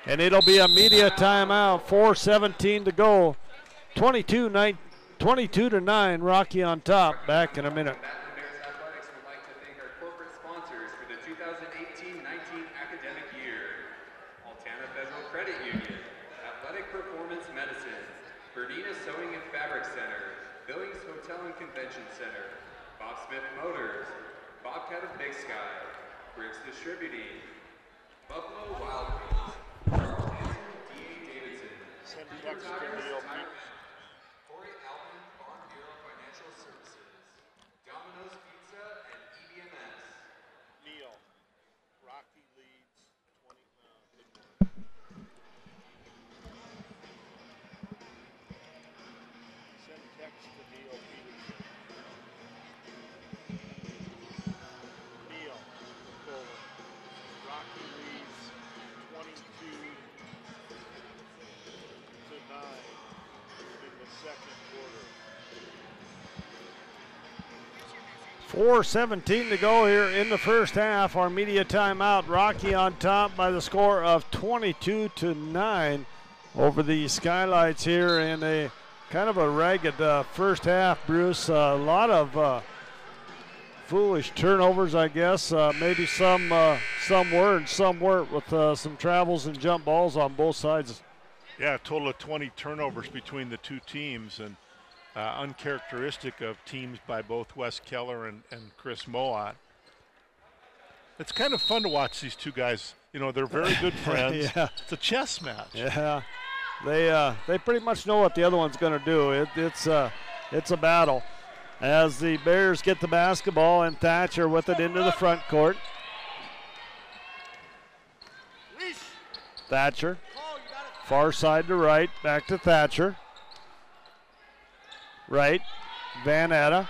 Speaker 1: And it'll be a media timeout. 4:17 to go. 22-9. Rocky on top. Back in a minute.
Speaker 4: Athletics would like to thank our corporate sponsors for the 2018-19 academic year. Altana Federal Credit Union, Athletic Performance Medicine, Bernina Sewing and Fabric Center, Billings Hotel and Convention Center, Bob Smith Motors, Bobcat of Big Sky, Briggs Distributing, Buffalo Wild Wings, Charles Hanson, D.A. Davidson, Cooper Tires, Corey Alvin, Farm Bureau Financial Services, Domino's Pizza, and EBMS.
Speaker 2: Neal, Rocky leads 20. Send text to Neal Peterson. Neal, forward. Rocky leads 22-9 in the second quarter.
Speaker 1: 4:17 to go here in the first half. Our media timeout. Rocky on top by the score of 22-9 over the Skylights here in a kind of a ragged first half, Bruce. A lot of foolish turnovers, I guess. Maybe some were and some weren't, with some travels and jump balls on both sides.
Speaker 2: Yeah, a total of 20 turnovers between the two teams, and uncharacteristic of teams by both Wes Keller and Chris Moat. It's kind of fun to watch these two guys. You know, they're very good friends.
Speaker 1: Yeah.
Speaker 2: It's a chess match.
Speaker 1: Yeah, they pretty much know what the other one's going to do. It's a battle. as the Bears get the basketball, and Thatcher with it into the front court. Thatcher, far side to right, back to Thatcher. Right, Van Atta.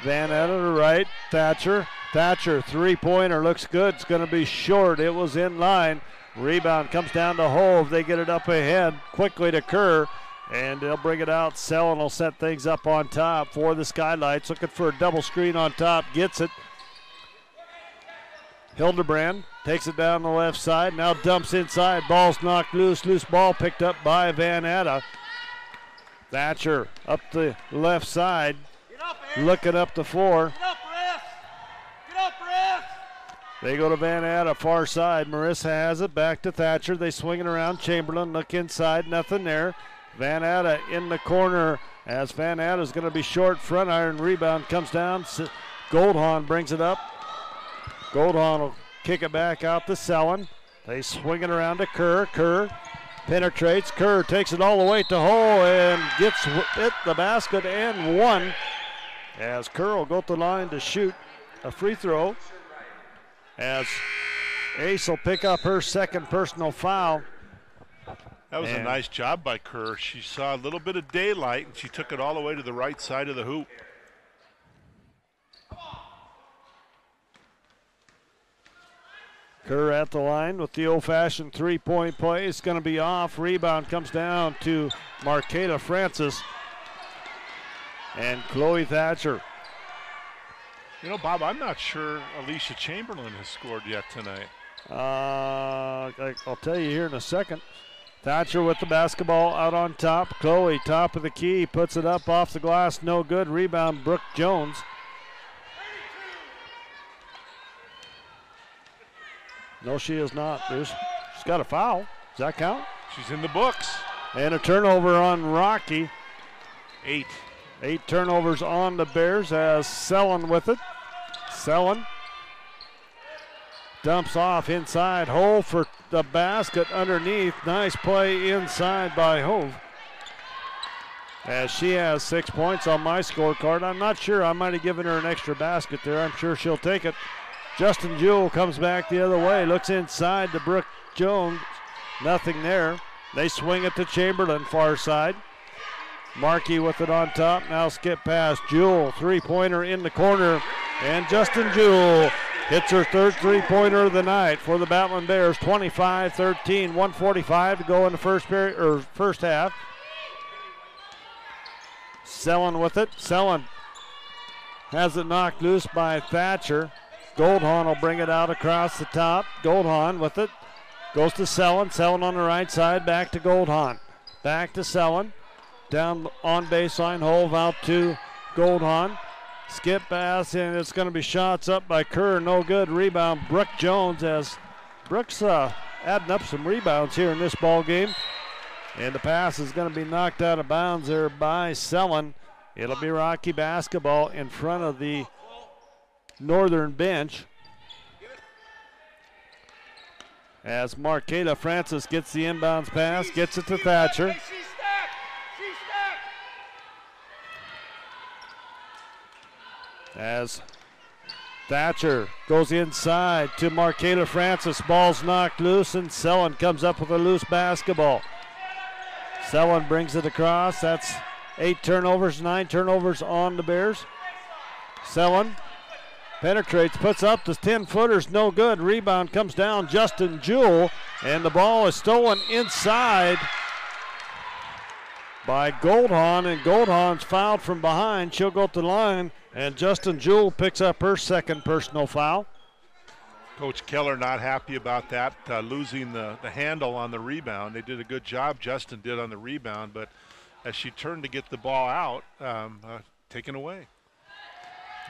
Speaker 1: Van Atta to right, Thatcher. Thatcher, three-pointer, looks good. It's going to be short. It was in line. Rebound comes down to Hove. They get it up ahead quickly to Kerr, and they'll bring it out. Selin will set things up on top for the Skylights. Looking for a double screen on top. Gets it. Hildebrand takes it down the left side. Now dumps inside. Ball's knocked loose. Loose ball picked up by Van Atta. Thatcher up the left side. Looking up the floor. They go to Van Atta, far side. Marissa has it, back to Thatcher. They swing it around. Chamberlain, look inside, nothing there. Van Atta in the corner as Van Atta is going to be short. Front iron rebound comes down. Goldhahn brings it up. Goldhahn will kick it back out to Selin. They swing it around to Kerr. Kerr penetrates. Kerr takes it all the way to Hull and gets it the basket and one. As Kerr will go to the line to shoot a free throw. As Ace will pick up her second personal foul.
Speaker 2: That was a nice job by Kerr. She saw a little bit of daylight, and she took it all the way to the right side of the hoop.
Speaker 1: Kerr at the line with the old-fashioned three-point play. It's going to be off. Rebound comes down to Marqueta Francis and Chloe Thatcher.
Speaker 2: You know, Bob, I'm not sure Alicia Chamberlain has scored yet tonight.
Speaker 1: I'll tell you here in a second. Thatcher with the basketball out on top. Chloe, top of the key, puts it up off the glass. No good. Rebound, Brooke Jones. No, she is not. She's got a foul. Does that count?
Speaker 2: She's in the books.
Speaker 1: And a turnover on Rocky.
Speaker 2: 8.
Speaker 1: 8 turnovers on the Bears as Selin with it. Selin dumps off inside. Hove for the basket underneath. Nice play inside by Hove. As she has 6 points on my scorecard. I'm not sure. I might have given her an extra basket there. I'm sure she'll take it. Justin Jewell comes back the other way. Looks inside to Brooke Jones. Nothing there. They swing it to Chamberlain, far side. Markey with it on top. Now skip pass. Jewell, three-pointer in the corner. And Justin Jewell hits her third three-pointer of the night for the Battling Bears. 25-13, 1:45 to go in the first half. Selin with it. Selin has it knocked loose by Thatcher. Goldhahn will bring it out across the top. Goldhahn with it. Goes to Selin. Selin on the right side. Back to Goldhahn. Back to Selin. Down on baseline. Hove out to Goldhahn. Skip pass, and it's going to be shots up by Kerr. No good. Rebound, Brooke Jones, as Brooks adding up some rebounds here in this ball game. And the pass is going to be knocked out of bounds there by Selin. It'll be Rocky basketball in front of the Northern bench. As Marqueta Francis gets the inbounds pass, gets it to Thatcher. As Thatcher goes inside to Marqueta Francis. Ball's knocked loose, and Selin comes up with a loose basketball. Selin brings it across. That's 8 turnovers, 9 turnovers on the Bears. Selin penetrates, puts up the 10-footers, no good. Rebound comes down, Justin Jewell, and the ball is stolen inside by Goldhahn, and Goldhahn's fouled from behind. She'll go to the line, and Justin Jewell picks up her second personal foul.
Speaker 2: Coach Keller not happy about that, losing the handle on the rebound. They did a good job, Justin did, on the rebound, but as she turned to get the ball out, taken away.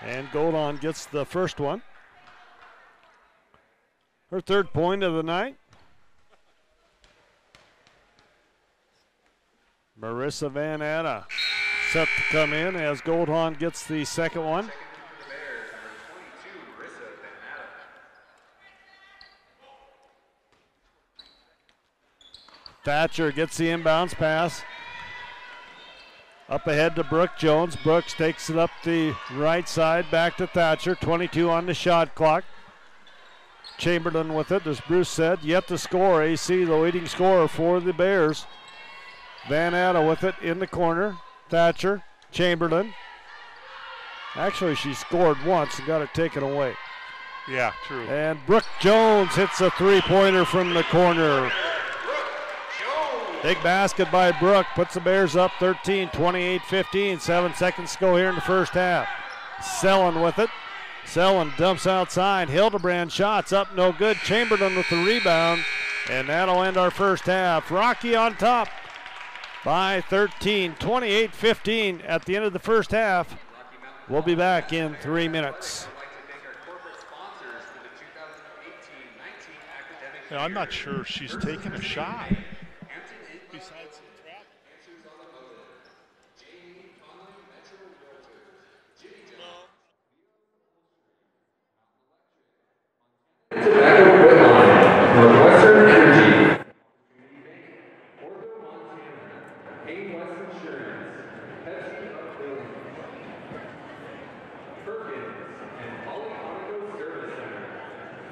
Speaker 1: And Goldhahn gets the first one. Her third point of the night. Marissa Van Atta set to come in as Goldhahn gets the second one. Thatcher gets the inbounds pass. Up ahead to Brooke Jones. Brooks takes it up the right side, back to Thatcher. 22 on the shot clock. Chamberlain with it, as Bruce said, yet to score. AC, the leading scorer for the Bears. Van Atta with it in the corner. Thatcher, Chamberlain. Actually, she scored once and got it taken away.
Speaker 2: Yeah, true.
Speaker 1: And Brooke Jones hits a three-pointer from the corner. Big basket by Brooke, puts the Bears up 13, 28-15. 7 seconds to go here in the first half. Sellen with it. Sellen dumps outside. Hildebrand shots up, no good. Chamberlain with the rebound, and that'll end our first half. Rocky on top by 13, 28-15 at the end of the first half. We'll be back in 3 minutes.
Speaker 2: Yeah, I'm not sure she's taken a shot. Besides the trap.
Speaker 4: Tobacco Quitline, Northwestern Energy, Orville, Montana, A West Insurance, Pepsi of Building, Perkins, and Polyonico Service Center.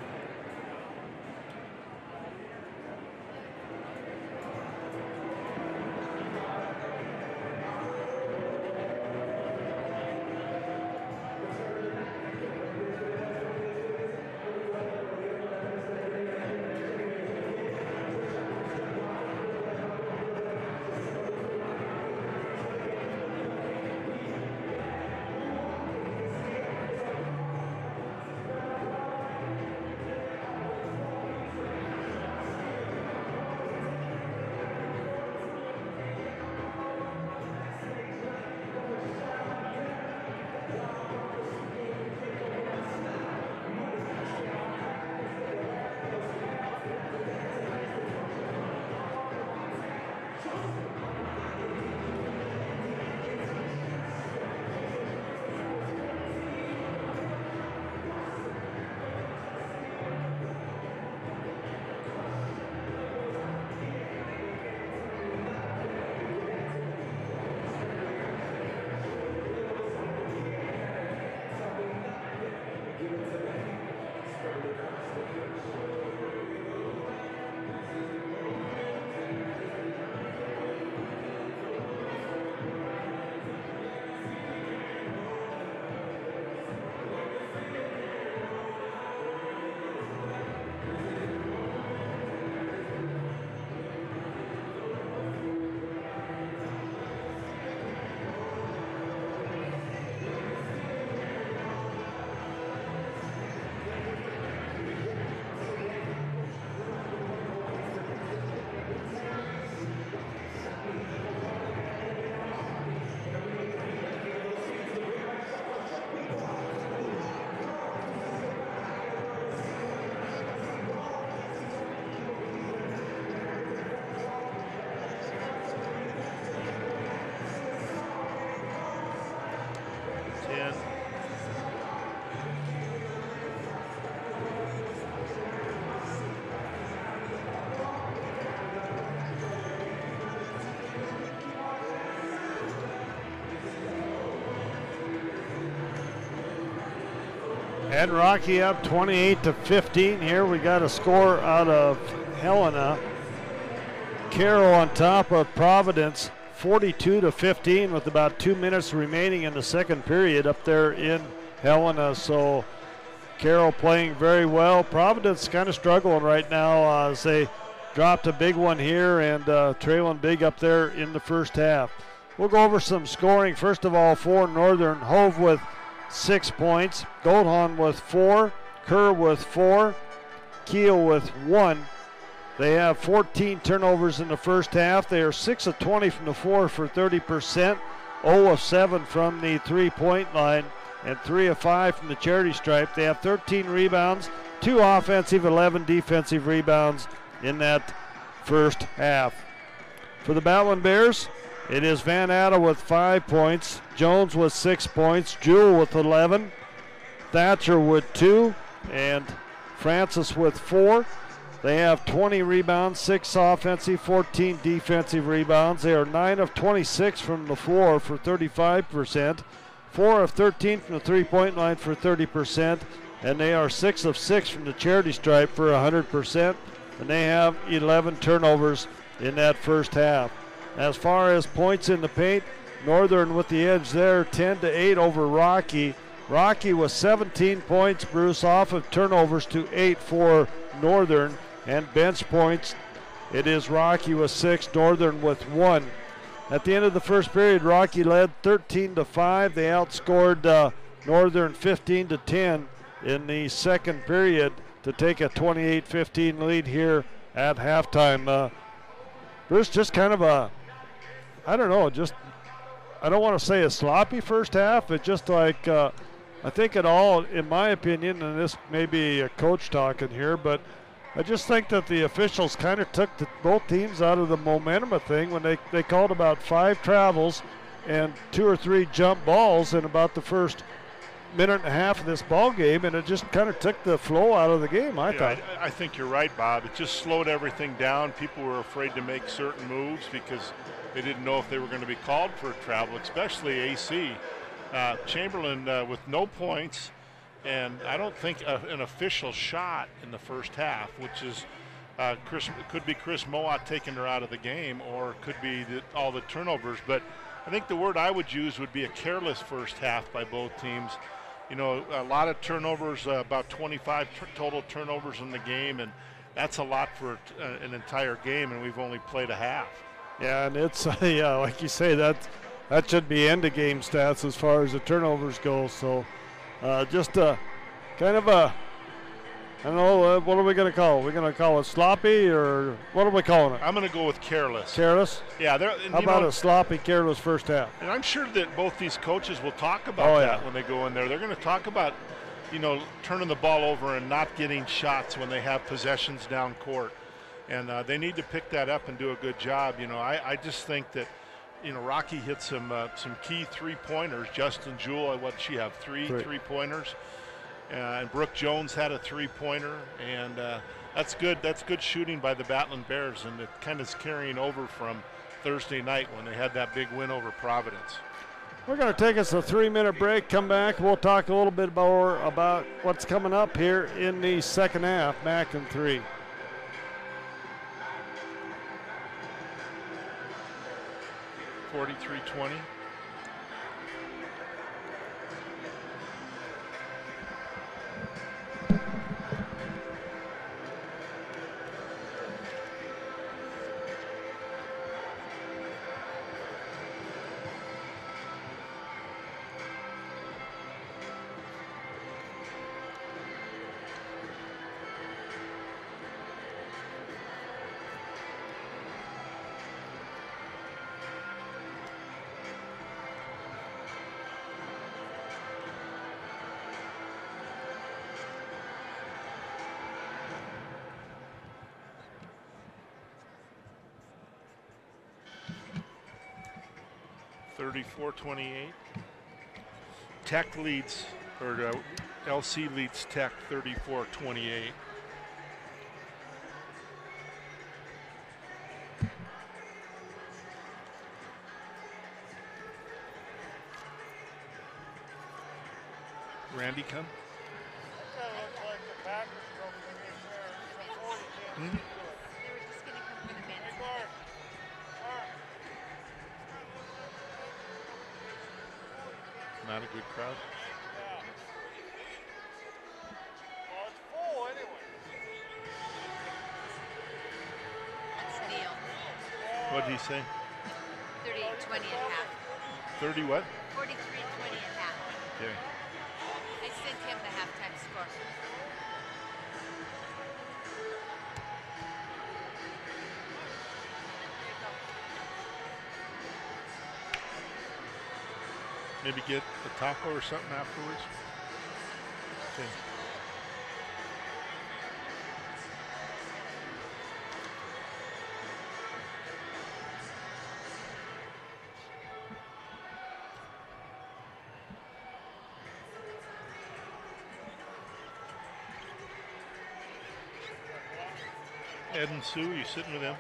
Speaker 1: And Rocky up 28-15 here. We got a score out of Helena. Carroll on top of Providence, 42-15 with about 2 minutes remaining in the second period up there in Helena. So Carroll playing very well. Providence kind of struggling right now as they dropped a big one here and trailing big up there in the first half. We'll go over some scoring. First of all, for Northern, Hove with 6 points, Goldhorn with 4, Kerr with 4, Keel with 1. They have 14 turnovers in the first half. They are 6 of 20 from the floor for 30%, 0 of 7 from the three-point line, and 3 of 5 from the charity stripe. They have 13 rebounds, 2 offensive, 11 defensive rebounds in that first half. For the Battling Bears, it is Van Atta with 5 points, Jones with 6 points, Jewell with 11, Thatcher with 2, and Francis with 4. They have 20 rebounds, 6 offensive, 14 defensive rebounds. They are 9 of 26 from the floor for 35%, 4 of 13 from the three-point line for 30%, and they are 6 of 6 from the charity stripe for 100%, and they have 11 turnovers in that first half. As far as points in the paint, Northern with the edge there, 10-8 over Rocky. Rocky with 17 points, Bruce, off of turnovers to 8 for Northern, and bench points, it is Rocky with 6, Northern with 1. At the end of the first period, Rocky led 13-5. They outscored Northern 15-10 in the second period to take a 28-15 lead here at halftime. Bruce, just kind of a, I don't know, just, I don't want to say a sloppy first half, but just like, I think it all, in my opinion, and this may be a coach talking here, but I just think that the officials kind of took both teams out of the momentum of thing when they called about 5 travels and 2 or 3 jump balls in about the first minute and a half of this ball game, and it just kind of took the flow out of the game, I thought.
Speaker 2: I think you're right, Bob. It just slowed everything down. People were afraid to make certain moves because they didn't know if they were going to be called for a travel, especially AC. Chamberlain with no points, and I don't think an official shot in the first half, which is could be Chris Mowat taking her out of the game, or it could be all the turnovers. But I think the word I would use would be a careless first half by both teams. You know, a lot of turnovers, about 25 total turnovers in the game, and that's a lot for an entire game, and we've only played a half.
Speaker 1: Yeah, and it's, yeah, like you say, that should be end-of-game stats as far as the turnovers go. So just kind of a, I don't know, what are we going to call it? We're going to call it sloppy, or what are we calling it?
Speaker 2: I'm going to go with careless.
Speaker 1: Careless?
Speaker 2: Yeah.
Speaker 1: How about a sloppy, careless first half?
Speaker 2: And I'm sure that both these coaches will talk about that
Speaker 1: yeah.
Speaker 2: when they go in there. They're going to talk about, you know, turning the ball over and not getting shots when they have possessions down court. And they need to pick that up and do a good job. You know, I just think that, you know, Rocky hit some key three-pointers. Justin Jewell, what did she have, three three-pointers? And Brooke Jones had a three-pointer, and that's good. That's good shooting by the Battling Bears, and it kind of is carrying over from Thursday night when they had that big win over Providence.
Speaker 1: We're going to take us a 3-minute break. Come back. We'll talk a little bit more about what's coming up here in the second half. Back in 3.
Speaker 2: $43-20. $34-28. Tech leads, or LC leads Tech 34-28. Randy come? Hmm? Not a good crowd.
Speaker 6: Well, it's full anyway.
Speaker 7: That's Neil.
Speaker 2: What did he say?
Speaker 7: 38-20 and a half.
Speaker 2: 30 what?
Speaker 7: 43-20 and a half.
Speaker 2: Okay.
Speaker 7: I sent him the halftime score.
Speaker 2: Maybe get a taco or something afterwards. Okay. Ed and Sue, you sitting with them?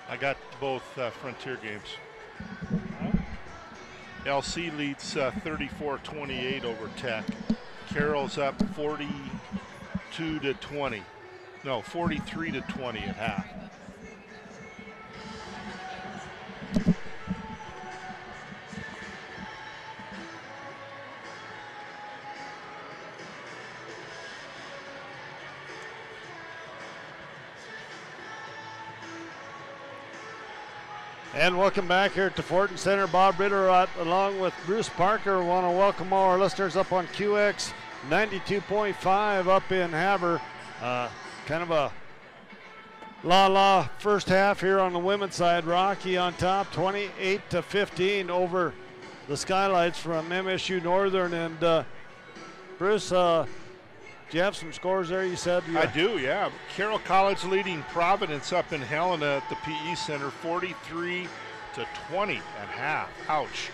Speaker 2: I got both Frontier games. LC leads 34-28 over Tech. Carroll's up 42 to 20. No, 43 to 20 at half.
Speaker 1: And welcome back here to Fortin Center. Bob Ritter along with Bruce Parker want to welcome all our listeners up on QX 92.5 up in Havre. Kind of a la first half here on the women's side. Rocky on top, 28 to 15 over the Skylights from MSU Northern. And Bruce, do you have some scores there? You said
Speaker 2: I do, yeah. Carroll College leading Providence up in Helena at the PE Center, 43 to 20 at half. Ouch.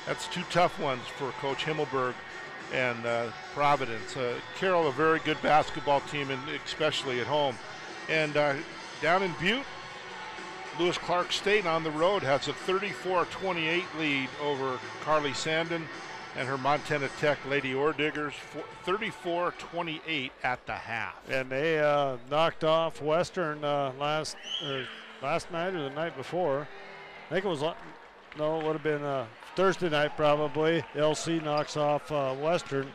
Speaker 2: That's two tough ones for Coach Himmelberg and Providence. Carroll, a very good basketball team, and especially at home. And down in Butte, Lewis Clark State on the road has a 34-28 lead over Carly Sandon and her Montana Tech Lady Ore Diggers, 34-28 at the half.
Speaker 1: And they knocked off Western last night or the night before. I think it was, no, it would have been Thursday night probably. LC knocks off Western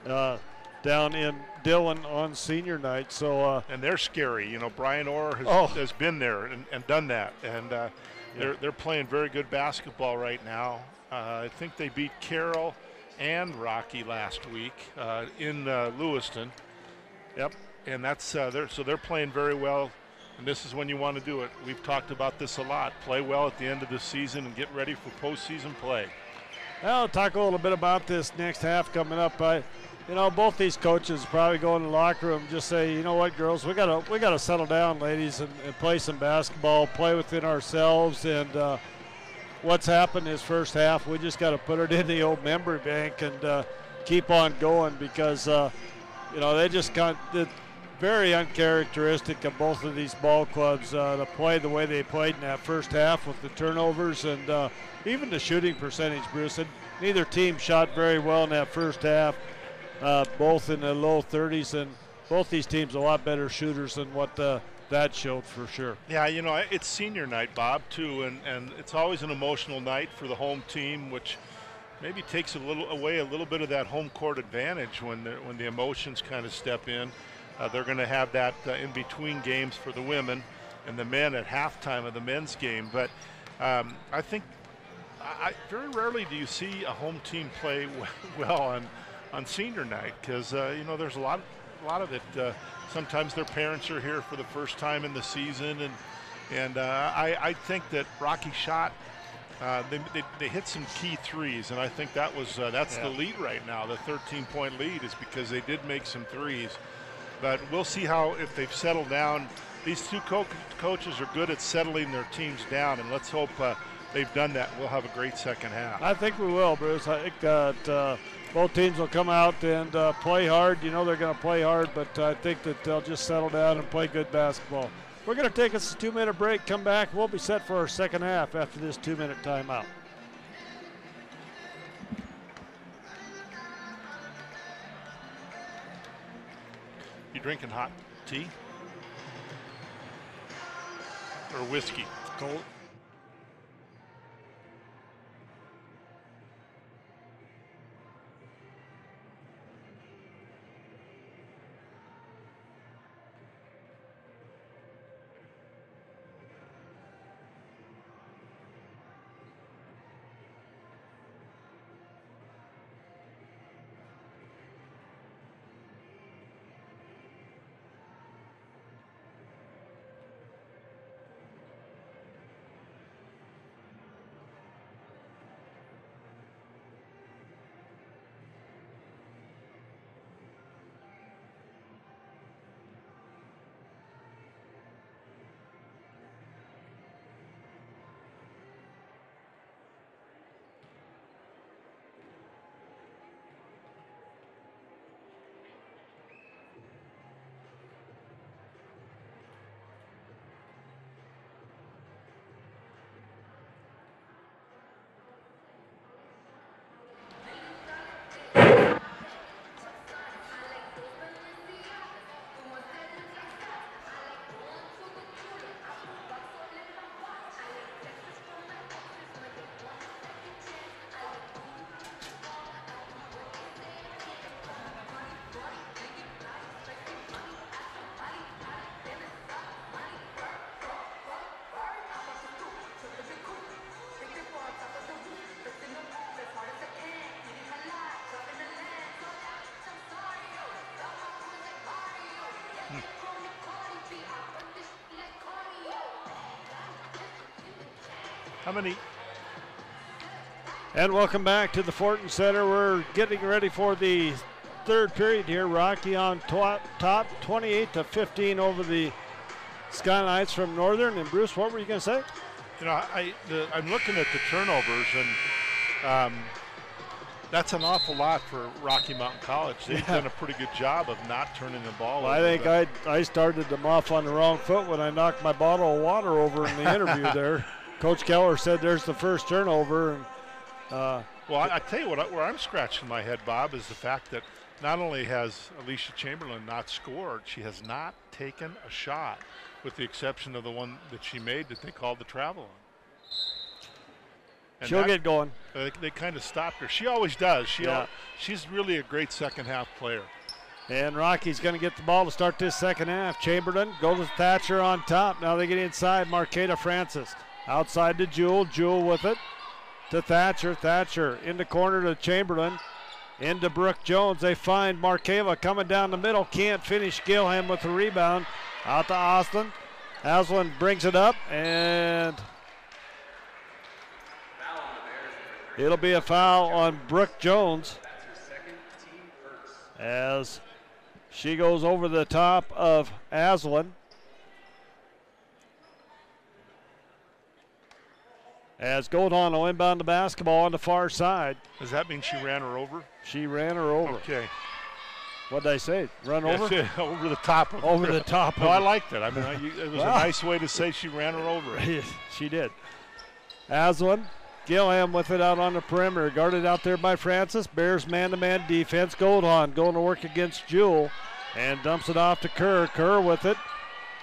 Speaker 1: down in Dillon on senior night. So
Speaker 2: and they're scary. You know, Brian Orr has been there and done that. And they're playing very good basketball right now. I think they beat Carroll and Rocky last week in Lewiston.
Speaker 1: Yep.
Speaker 2: And that's they're playing very well. And this is when you want to do it. We've talked about this a lot. Play well at the end of the season and get ready for postseason play.
Speaker 1: I'll talk a little bit about this next half coming up. Both these coaches probably go in the locker room and just say, you know what, girls, we gotta settle down, ladies, and play some basketball, play within ourselves. And what's happened this first half, we just got to put it in the old memory bank and keep on going because, they just very uncharacteristic of both of these ball clubs to play the way they played in that first half with the turnovers and even the shooting percentage, Bruce. And neither team shot very well in that first half, both in the low 30s, and both these teams a lot better shooters than what that showed for sure.
Speaker 2: Yeah, it's senior night, Bob, too, and it's always an emotional night for the home team, which maybe takes away a little bit of that home court advantage when the emotions kind of step in. They're going to have that in between games for the women and the men at halftime of the men's game. But I think very rarely do you see a home team play well on senior night because there's a lot of it. Sometimes their parents are here for the first time in the season, and I think that Rocky shot. They hit some key threes, and I think that's the lead right now. The 13-point lead is because they did make some threes. But we'll see if they've settled down. These two coaches are good at settling their teams down, and let's hope they've done that. We'll have a great second half.
Speaker 1: I think we will, Bruce. I think that both teams will come out and play hard. They're going to play hard, but I think that they'll just settle down and play good basketball. We're going to take us a 2-minute break, come back. We'll be set for our second half after this 2-minute timeout.
Speaker 2: You drinking hot tea or whiskey?
Speaker 1: Cold.
Speaker 2: How many?
Speaker 1: And welcome back to the Fortin Center. We're getting ready for the third period here. Rocky on top 28-15 over the Skylights from Northern. And Bruce, what were you going to say?
Speaker 2: You know, I'm looking at the turnovers, and that's an awful lot for Rocky Mountain College. They've done a pretty good job of not turning the ball over.
Speaker 1: I think I started them off on the wrong foot when I knocked my bottle of water over in the interview there. Coach Keller said there's the first turnover. And,
Speaker 2: well, I tell you what, where I'm scratching my head, Bob, is the fact that not only has Alicia Chamberlain not scored, she has not taken a shot, with the exception of the one that she made that they called the travel on. And
Speaker 1: she'll get going.
Speaker 2: They kind of stopped her. She always does. She's really a great second half player.
Speaker 1: And Rocky's going to get the ball to start this second half. Chamberlain goes to Thatcher on top. Now they get inside. Marqueta Francis outside to Jewel. Jewel with it to Thatcher. Thatcher in the corner to Chamberlain. Into Brooke Jones. They find Markeva coming down the middle. Can't finish. Gilham with the rebound. Out to Aslan. Aslan brings it up, and it'll be a foul on Brooke Jones as she goes over the top of Aslan. As Goldhahn will inbound the basketball on the far side.
Speaker 2: Does that mean she ran her over?
Speaker 1: She ran her over.
Speaker 2: Okay.
Speaker 1: What'd I say? Run over?
Speaker 2: Over the top of her.
Speaker 1: Over the top.
Speaker 2: No, I liked it. I mean, it was a nice way to say she ran her over.
Speaker 1: She did. Aslan, Gilham with it out on the perimeter. Guarded out there by Francis. Bears man-to-man defense. Goldhahn going to work against Jewel and dumps it off to Kerr. Kerr with it.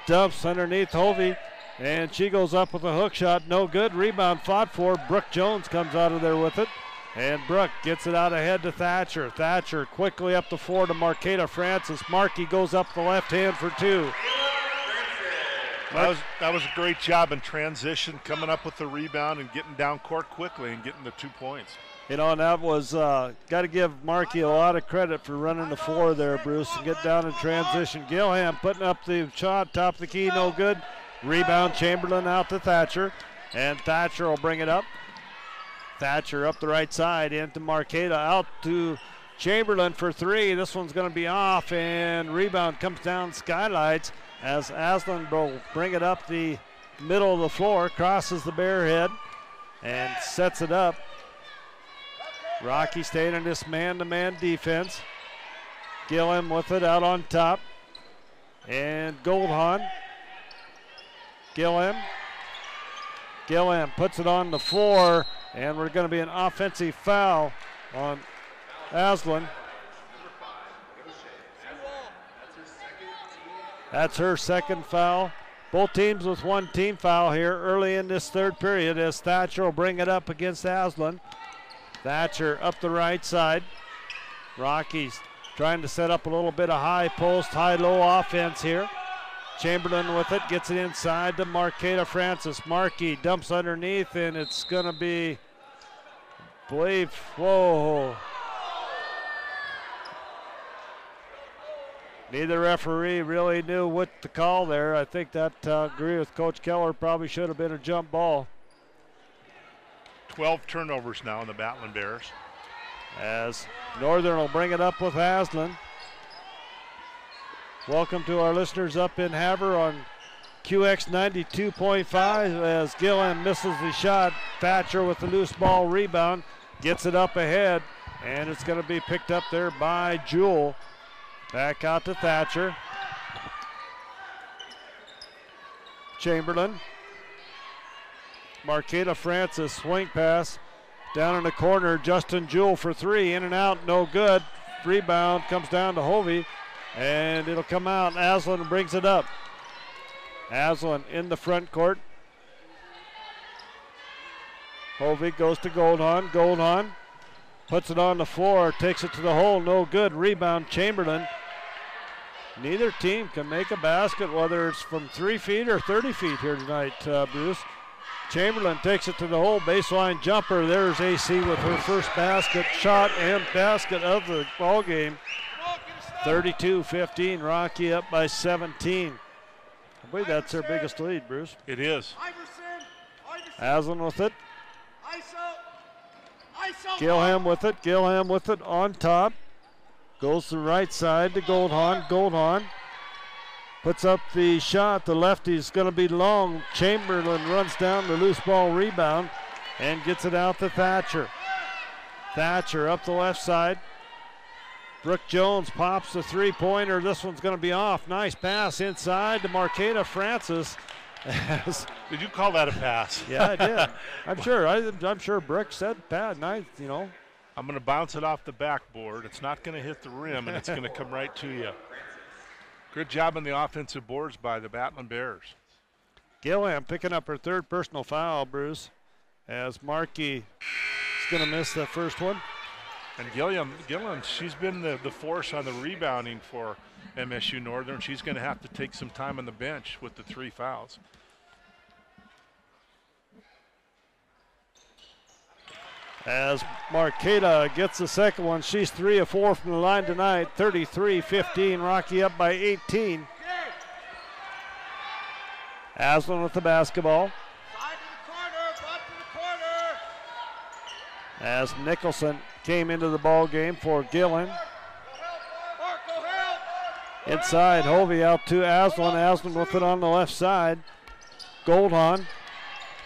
Speaker 1: Dumps underneath Hovey. And she goes up with a hook shot. No good. Rebound fought for. Brooke Jones comes out of there with it. And Brooke gets it out ahead to Thatcher. Thatcher quickly up the floor to Marqueta Francis. Markey goes up the left hand for two.
Speaker 2: That was a great job in transition, coming up with the rebound and getting down court quickly and getting the 2 points.
Speaker 1: You know, and that was, got to give Markey a lot of credit for running the floor there, Bruce, and get down in transition. Gilham putting up the shot, top of the key, no good. Rebound, Chamberlain out to Thatcher, and Thatcher will bring it up. Thatcher up the right side into Marqueta, out to Chamberlain for three. This one's going to be off, and rebound comes down Skylights as Aslan will bring it up the middle of the floor, crosses the Bear head, and sets it up. Rocky staying in this man-to-man defense. Gilham with it out on top, and Goldhahn. Gilham puts it on the floor, and we're going to be an offensive foul on Aslan. That's her second foul. Both teams with one team foul here early in this third period as Thatcher will bring it up against Aslan. Thatcher up the right side. Rockies trying to set up a little bit of high post, high-low offense here. Chamberlain with it, gets it inside to Marqueta Francis. Markey dumps underneath, and it's going to be, I believe, whoa. Neither referee really knew what to call there. I think that, agree with Coach Keller, probably should have been a jump ball.
Speaker 2: 12 turnovers now in the Battling Bears.
Speaker 1: As Northern will bring it up with Aslan. Welcome to our listeners up in Havre on QX 92.5 as Gillen misses the shot. Thatcher with the loose ball rebound, gets it up ahead, and it's going to be picked up there by Jewel. Back out to Thatcher. Chamberlain. Marqueta Francis, swing pass. Down in the corner, Justin Jewel for three, in and out, no good. Rebound comes down to Hovey, and it'll come out. Aslan brings it up. Aslan in the front court. Hovey goes to Goldhahn. Goldhahn puts it on the floor, takes it to the hole, no good. Rebound, Chamberlain. Neither team can make a basket, whether it's from 3 feet or 30 feet here tonight, Bruce. Chamberlain takes it to the hole, baseline jumper. There's AC with her first basket, shot and basket of the ball game. 32-15, Rocky up by 17. I believe that's their biggest lead, Bruce.
Speaker 2: It is.
Speaker 1: Aslan with it. Gilham with it. Gilham with it on top. Goes to the right side to Goldhahn. Goldhahn puts up the shot. The lefty's going to be long. Chamberlain runs down the loose ball rebound and gets it out to Thatcher. Thatcher up the left side. Brooke Jones pops the three-pointer. This one's going to be off. Nice pass inside to Marqueta Francis.
Speaker 2: Did you call that a pass?
Speaker 1: Yeah, I did. I'm sure Brooke said, "Pat, nice, you know."
Speaker 2: I'm going to bounce it off the backboard. It's not going to hit the rim, and it's going to come right to you. Good job on the offensive boards by the Battling Bears.
Speaker 1: Gilham picking up her third personal foul, Bruce, as Markey is going to miss the first one.
Speaker 2: And Gilliam, she's been the force on the rebounding for MSU Northern. She's going to have to take some time on the bench with the 3 fouls.
Speaker 1: As Marqueta gets the second one, she's 3 of 4 from the line tonight. 33-15, Rocky up by 18. Aslan with the basketball. As Nicholson came into the ball game for Gillen. Inside, Hovey out to Aslan. Aslan with it on the left side. Goldhahn.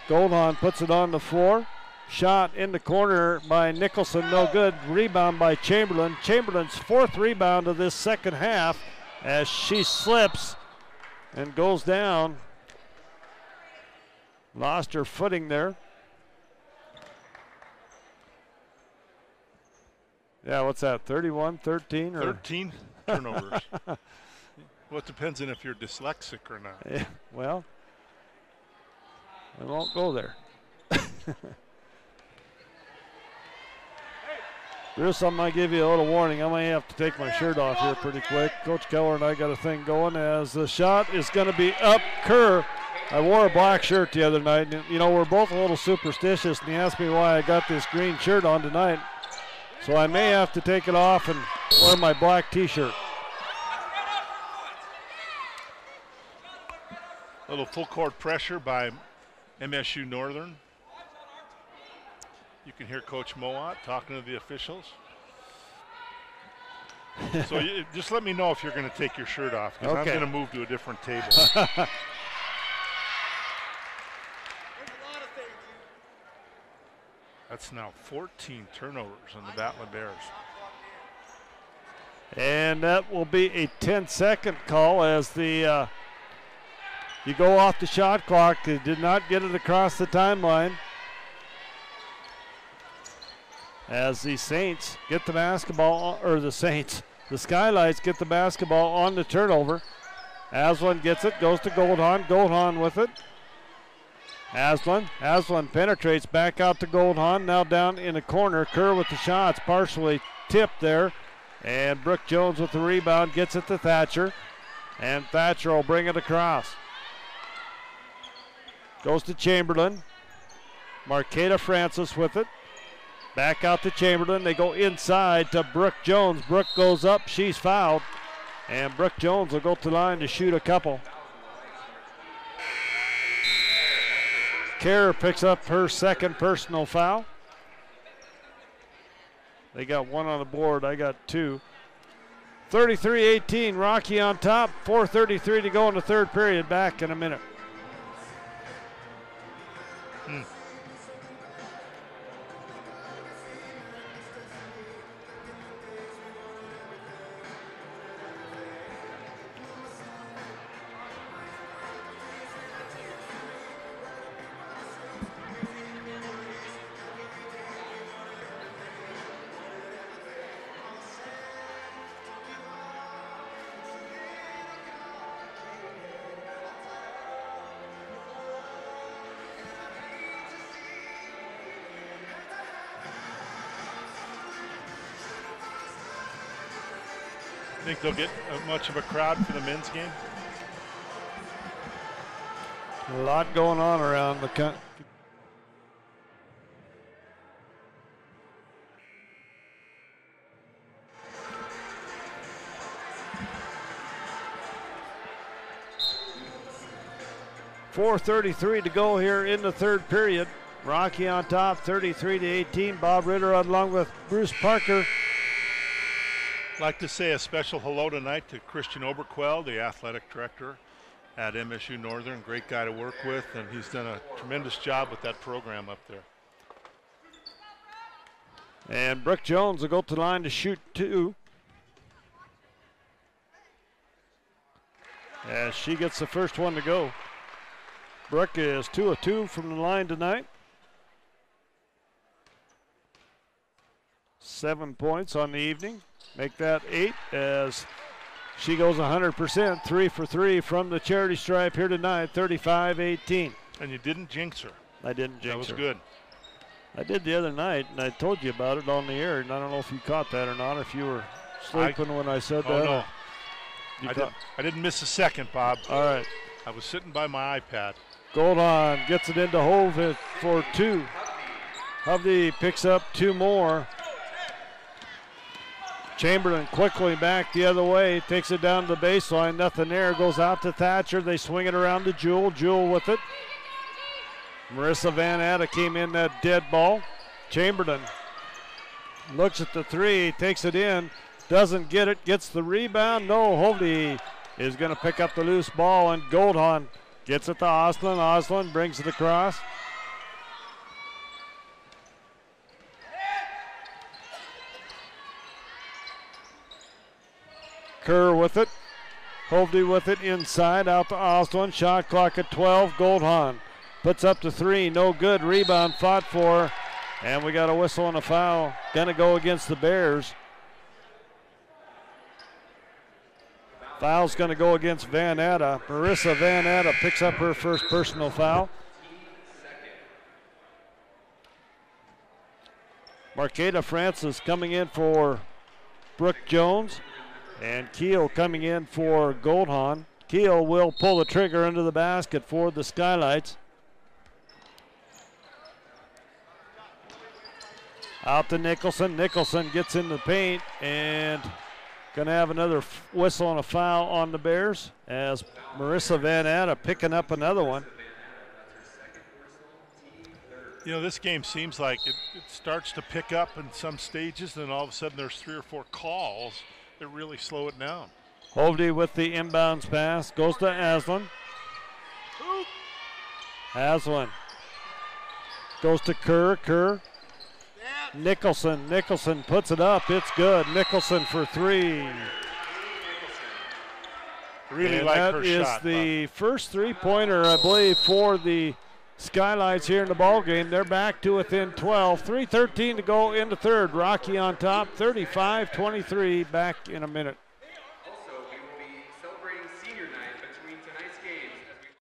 Speaker 1: Goldhahn puts it on the floor. Shot in the corner by Nicholson, no good. Rebound by Chamberlain. Chamberlain's 4th rebound of this second half as she slips and goes down. Lost her footing there. Yeah, what's that, 31, 13? Or
Speaker 2: 13 turnovers. Well, it depends on if you're dyslexic or not.
Speaker 1: Yeah, well, I won't go there. Bruce, I'm going to give you a little warning. I may have to take my shirt off here pretty quick. Coach Keller and I got a thing going as the shot is going to be up. Kerr, I wore a black shirt the other night. And, you know, we're both a little superstitious, and he asked me why I got this green shirt on tonight. So I may have to take it off and wear my black T-shirt.
Speaker 2: A little full court pressure by MSU Northern. You can hear Coach Mowat talking to the officials. So just let me know if you're going to take your shirt off, because I'm going to move to a different table. That's now 14 turnovers on the Battling Bears.
Speaker 1: And that will be a 10-second call as the you go off the shot clock. They did not get it across the timeline. As the Saints get the basketball, or the Skylights get the basketball on the turnover. Aslan gets it, goes to Goldhahn. Goldhahn with it. Aslan penetrates back out to Goldhahn. Now down in the corner. Kerr with the shots, partially tipped there. And Brooke Jones with the rebound gets it to Thatcher. And Thatcher will bring it across. Goes to Chamberlain. Marqueta Francis with it. Back out to Chamberlain. They go inside to Brooke Jones. Brooke goes up. She's fouled. And Brooke Jones will go to the line to shoot a couple. Kerr picks up her second personal foul. They got one on the board. I got two. 33-18. Rocky on top. 4:33 to go in the third period. Back in a minute.
Speaker 2: Think they'll get much of a crowd for the men's game?
Speaker 1: A lot going on around the country. 4:33 to go here in the third period. Rocky on top, 33-18. Bob Ritter along with Bruce Parker.
Speaker 2: I'd like to say a special hello tonight to Christian Oberquell, the athletic director at MSU-Northern. Great guy to work with, and he's done a tremendous job with that program up there.
Speaker 1: And Brooke Jones will go to the line to shoot 2. As she gets the first one to go. Brooke is 2 of 2 from the line tonight. 7 points on the evening. Make that 8 as she goes 100%, 3 for 3 from the charity stripe here tonight, 35-18.
Speaker 2: And you didn't jinx her.
Speaker 1: I didn't jinx her.
Speaker 2: That was good.
Speaker 1: I did the other night, and I told you about it on the air, and I don't know if you caught that or not, if you were sleeping when I said that.
Speaker 2: Oh, no. I didn't miss a second, Bob.
Speaker 1: All right.
Speaker 2: I was sitting by my iPad.
Speaker 1: Goldhahn gets it into Hove for 2. Hovde picks up 2 more. Chamberlain quickly back the other way, takes it down to the baseline, nothing there, goes out to Thatcher, they swing it around to Jewell, Jewell with it. Marissa Van Atta came in that dead ball. Chamberlain looks at the 3, takes it in, doesn't get it, gets the rebound, no, Hovde is going to pick up the loose ball, and Goldhahn gets it to Oslin, Oslin brings it across. Kerr with it. Hovde with it inside, out to Oslin. Shot clock at 12. Goldhahn puts up to 3. No good. Rebound fought for. And we got a whistle and a foul. Gonna go against the Bears. Foul's gonna go against Van Atta. Marissa Van Atta picks up her first personal foul. Marqueta Francis coming in for Brooke Jones. And Keel coming in for Goldhahn. Keel will pull the trigger into the basket for the Skylights. Out to Nicholson. Nicholson gets in the paint and going to have another whistle and a foul on the Bears as Marissa Van Atta picking up another one.
Speaker 2: You know, this game seems like it starts to pick up in some stages, and then all of a sudden there's 3 or 4 calls that really slow it down.
Speaker 1: Hovde with the inbounds pass, goes to Aslan. Aslan goes to Kerr, Kerr. Nicholson, Nicholson puts it up, it's good. Nicholson for 3.
Speaker 2: Really
Speaker 1: and
Speaker 2: like
Speaker 1: that
Speaker 2: her
Speaker 1: is
Speaker 2: shot.
Speaker 1: the first 3-pointer, I believe, for the Skylights here in the ball game. They're back to within 12. 3:13 to go in the third. Rocky on top, 35-23. Back in a minute.
Speaker 4: Also, we will be celebrating senior night between tonight's games as we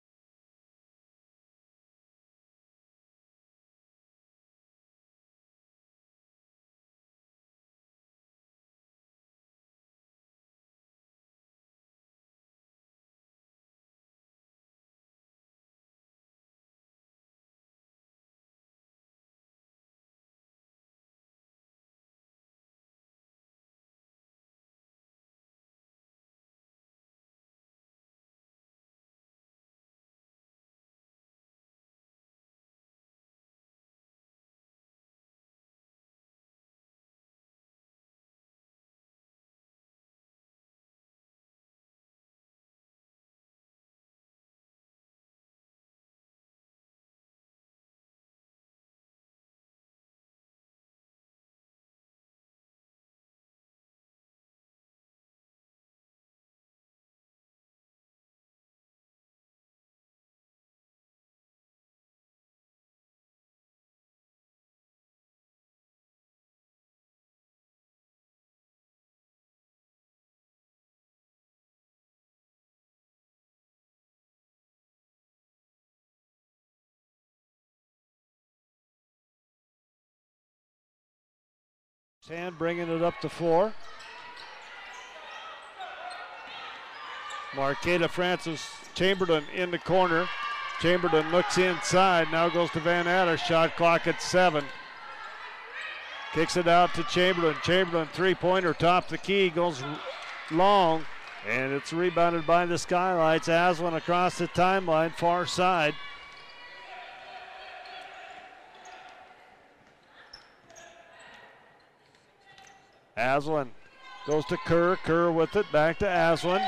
Speaker 1: Hand bringing it up to 4. Marqueta Francis, Chamberlain in the corner. Chamberlain looks inside, now goes to Van Atta. Shot clock at 7. Kicks it out to Chamberlain. Chamberlain 3-pointer, top the key, goes long. And it's rebounded by the Skylights. Aslan across the timeline, far side. Aslan goes to Kerr. Kerr with it, back to Aslan.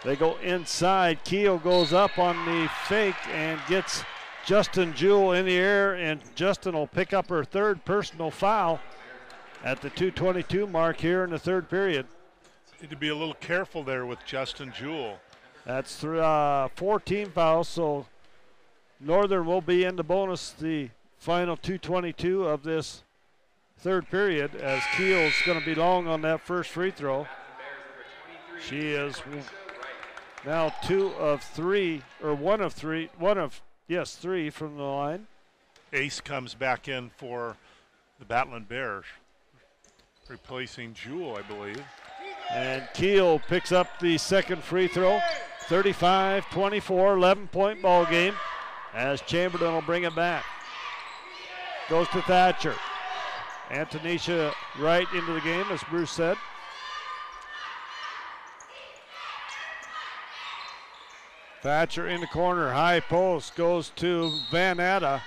Speaker 1: They go inside. Keel goes up on the fake and gets Justin Jewell in the air, and Justin will pick up her third personal foul at the 2:22 mark here in the third period.
Speaker 2: Need to be a little careful there with Justin Jewell.
Speaker 1: That's 14 fouls, so Northern will be in the bonus the final 2:22 of this third period, as Keel's going to be long on that first free throw. She is now 2 of 3, or 1 of 3, 3 from the line.
Speaker 2: Ace comes back in for the Battling Bears, replacing Jewell, I believe.
Speaker 1: And Keel picks up the second free throw. 35-24, 11-point ball game, as Chamberlain will bring it back. Goes to Thatcher. Antonisha right into the game, as Bruce said. Thatcher in the corner, high post, goes to Van Atta.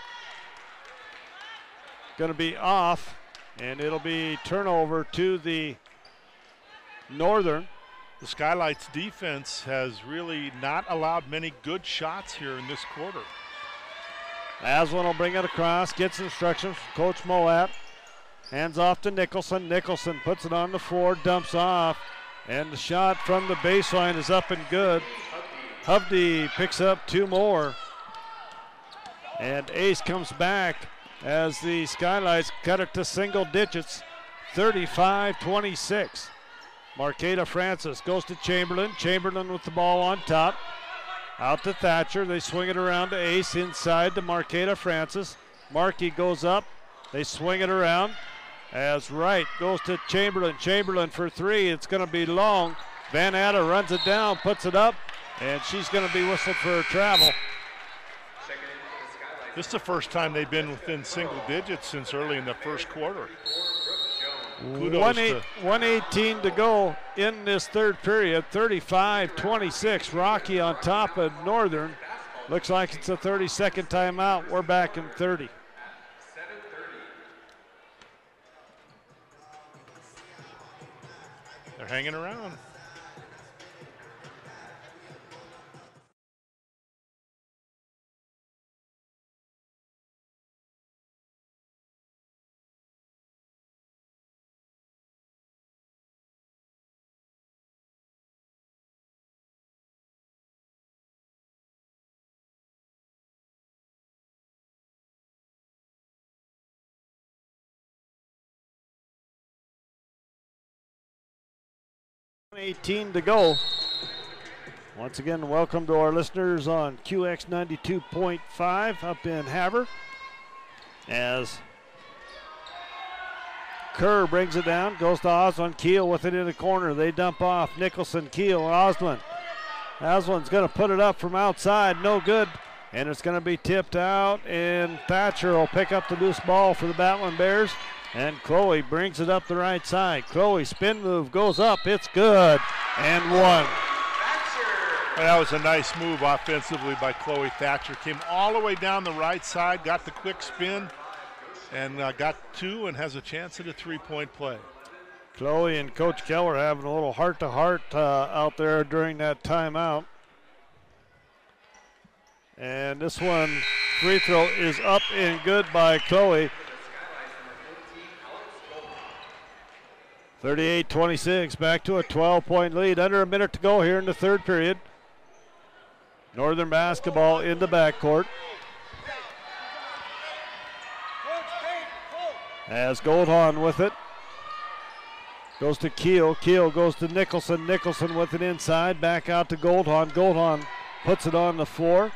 Speaker 1: Going to be off, and it'll be turnover to the Northern.
Speaker 2: The Skylights defense has really not allowed many good shots here in this quarter.
Speaker 1: Aslan will bring it across, gets instructions from Coach Moat. Hands off to Nicholson. Nicholson puts it on the floor, dumps off, and the shot from the baseline is up and good. Hovde picks up 2 more. And Ace comes back as the Skylights cut it to single digits, 35-26. Marqueta Francis goes to Chamberlain. Chamberlain with the ball on top. Out to Thatcher. They swing it around to Ace, inside to Marqueta Francis. Markey goes up. They swing it around as Wright goes to Chamberlain. Chamberlain for 3. It's going to be long. Van Atta runs it down, puts it up, and she's going to be whistled for her travel.
Speaker 2: This is the first time they've been within single digits since early in the first quarter.
Speaker 1: 1:18 to go in this third period. 35-26. Rocky on top of Northern. Looks like it's a 30-second timeout. We're back in 30.
Speaker 2: They're hanging around.
Speaker 1: $1:18 to go. Once again, welcome to our listeners on QX 92.5 up in Havre. As Kerr brings it down, goes to Osland. Keel with it in the corner. They dump off. Nicholson, Keel, Osland. Osland's going to put it up from outside. No good. And it's going to be tipped out, and Thatcher will pick up the loose ball for the Battling Bears. And Chloe brings it up the right side. Chloe spin move, goes up, it's good, and 1.
Speaker 2: That was a nice move offensively by Chloe Thatcher. Came all the way down the right side, got the quick spin, and got 2 and has a chance at a 3-point play.
Speaker 1: Chloe and Coach Keller having a little heart-to-heart out there during that timeout. And this one, free throw is up and good by Chloe. 38-26, back to a 12-point lead. Under a minute to go here in the third period. Northern basketball in the backcourt. As Goldhahn with it. Goes to Keel. Keel goes to Nicholson. Nicholson with it inside. Back out to Goldhahn. Goldhahn puts it on the floor.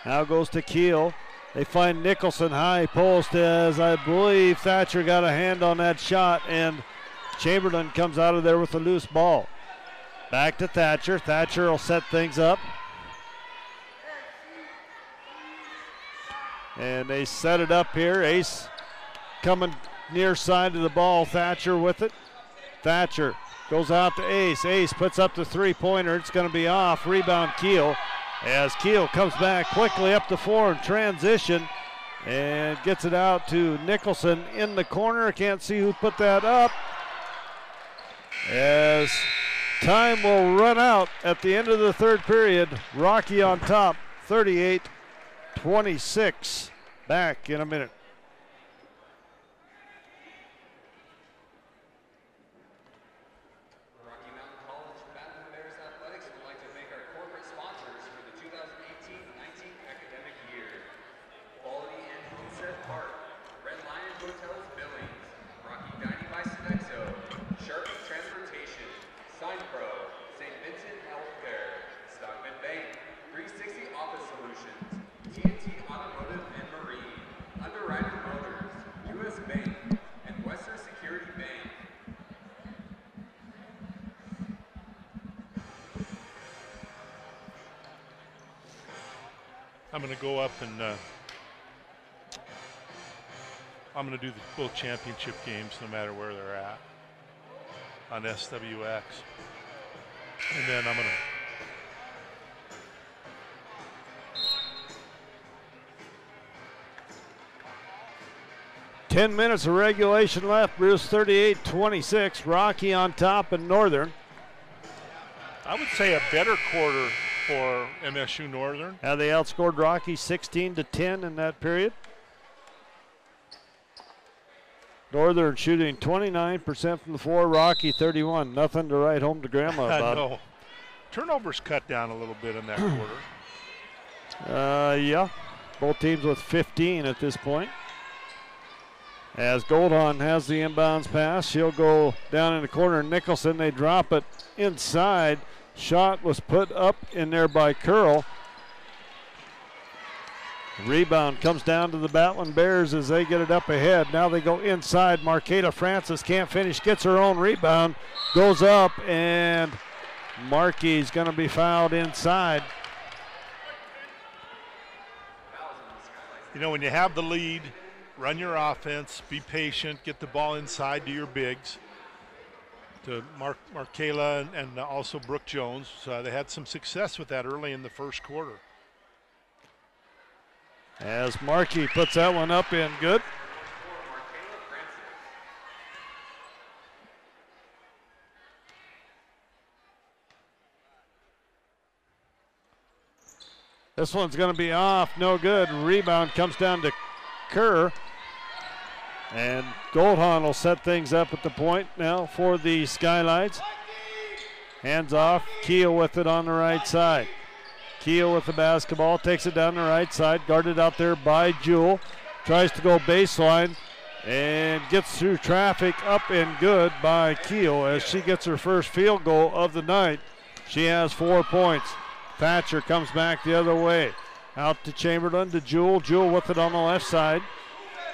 Speaker 1: Now goes to Keel. They find Nicholson high post, as I believe Thatcher got a hand on that shot, and Chamberlain comes out of there with a loose ball. Back to Thatcher. Thatcher will set things up. And they set it up here. Ace coming near side of the ball. Thatcher with it. Thatcher Goes out to Ace. Ace puts up the three-pointer. It's going to be off. Rebound Keel. As Keel comes back quickly up the floor in transition and gets it out to Nicholson in the corner. Can't see who put that up. As time will run out at the end of the third period. Rocky on top, 38-26. Back in a minute.
Speaker 4: Rocky Mountain College Baton Bears Athletics would like to thank our corporate sponsors for the 2018-19 academic year. Quality and Homestead Park, Red Lion Hotels Billings, Rocky Dining by Sodexo, Sharp Transportation, Sign Pro, St. Vincent Healthcare, Stockman Bank, 360 Office Solutions, TNT Automotive and Marine, Underwriter Motors, U.S. Bank, and Western Security Bank.
Speaker 2: I'm going to go up and I'm going to do both championship games no matter where they're at on SWX. And then I'm going to
Speaker 1: 10 minutes of regulation left. Bruce 38-26. Rocky on top and Northern.
Speaker 2: I would say a better quarter for MSU Northern.
Speaker 1: How they outscored Rocky 16-10 in that period. Northern shooting 29% from the floor. Rocky 31. Nothing to write home to Grandma about.
Speaker 2: No. Turnovers cut down a little bit in that quarter.
Speaker 1: Yeah. Both teams with 15 at this point. As Goldhon has the inbounds pass, she'll go down in the corner. Nicholson, they drop it inside. Shot was put up in there by Curl. Rebound comes down to the Battling Bears as they get it up ahead. Now they go inside. Marqueta Francis can't finish, gets her own rebound, goes up, and Markey's going to be fouled inside.
Speaker 2: You know, when you have the lead, run your offense, be patient, get the ball inside to your bigs, to Markela and also Brooke Jones. They had some success with that early in the first quarter.
Speaker 1: As Markey puts that one up in good. This one's going to be off, no good. Rebound comes down to Kerr. And Goldhon will set things up at the point now for the Skylights. Hands off, Keel with it on the right side. Keel with the basketball, takes it down the right side, guarded out there by Jewell. Tries to go baseline and gets through traffic, up and good by Keel as she gets her first field goal of the night. She has 4 points. Thatcher comes back the other way. Out to Chamberlain, to Jewell. Jewell with it on the left side.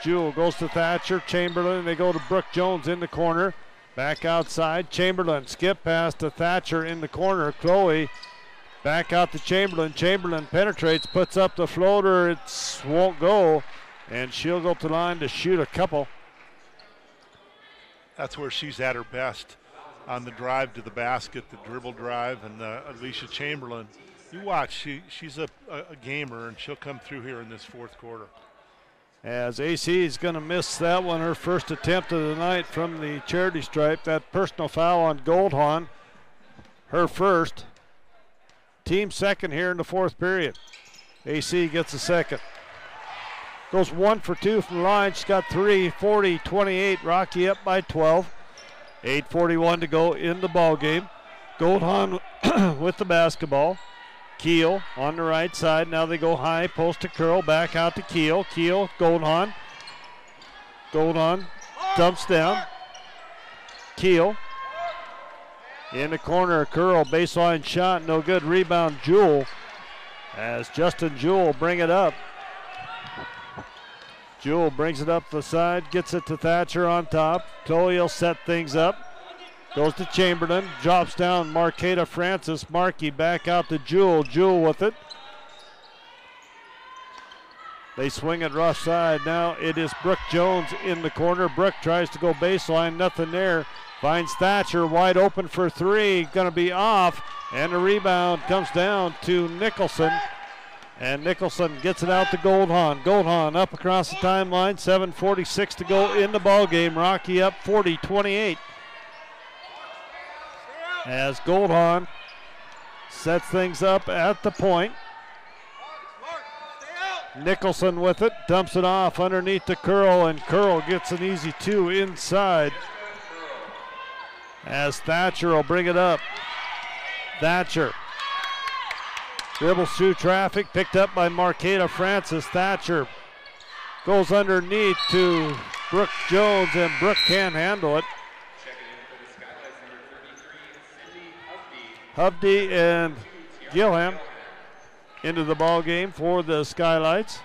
Speaker 1: Jewell goes to Thatcher. Chamberlain, they go to Brooke Jones in the corner. Back outside. Chamberlain skip pass to Thatcher in the corner. Chloe back out to Chamberlain. Chamberlain penetrates, puts up the floater. It won't go, and she'll go to the line to shoot a couple.
Speaker 2: That's where she's at her best, on the drive to the basket, the dribble drive, and Alicia Chamberlain. You watch, she's a gamer, and she'll come through here in this fourth quarter.
Speaker 1: As AC is going to miss that one, her first attempt of the night from the charity stripe. That personal foul on Goldhon, her first. Team second here in the fourth period. AC gets a second. Goes 1 for 2 from the line. She's got 3, 40-28. Rocky up by 12. 8:41 to go in the ball game. Goldhon with the basketball. Keel on the right side. Now they go high, post to Curl, back out to Keel. Keel, Goldhon. Goldhon dumps down. Keel in the corner. Curl, baseline shot, no good. Rebound, Jewell. As Justin Jewell bring it up. Jewell brings it up the side, gets it to Thatcher on top. Chloe will set things up. Goes to Chamberlain, drops down Marqueta Francis. Markey back out to Jewell. Jewell with it. They swing it rough side. Now it is Brooke Jones in the corner. Brooke tries to go baseline, nothing there. Finds Thatcher wide open for three. Gonna be off, and the rebound comes down to Nicholson. And Nicholson gets it out to Goldhahn. Goldhahn up across the timeline. 7:46 to go in the ball game. Rocky up 40-28. As Goldhahn sets things up at the point. Nicholson with it, dumps it off underneath to Curl, and Curl gets an easy two inside. As Thatcher will bring it up. Thatcher dribbles through traffic, picked up by Marqueta Francis. Thatcher goes underneath to Brooke Jones, and Brooke can't handle it. Hovde and Gilham into the ball game for the Skylights.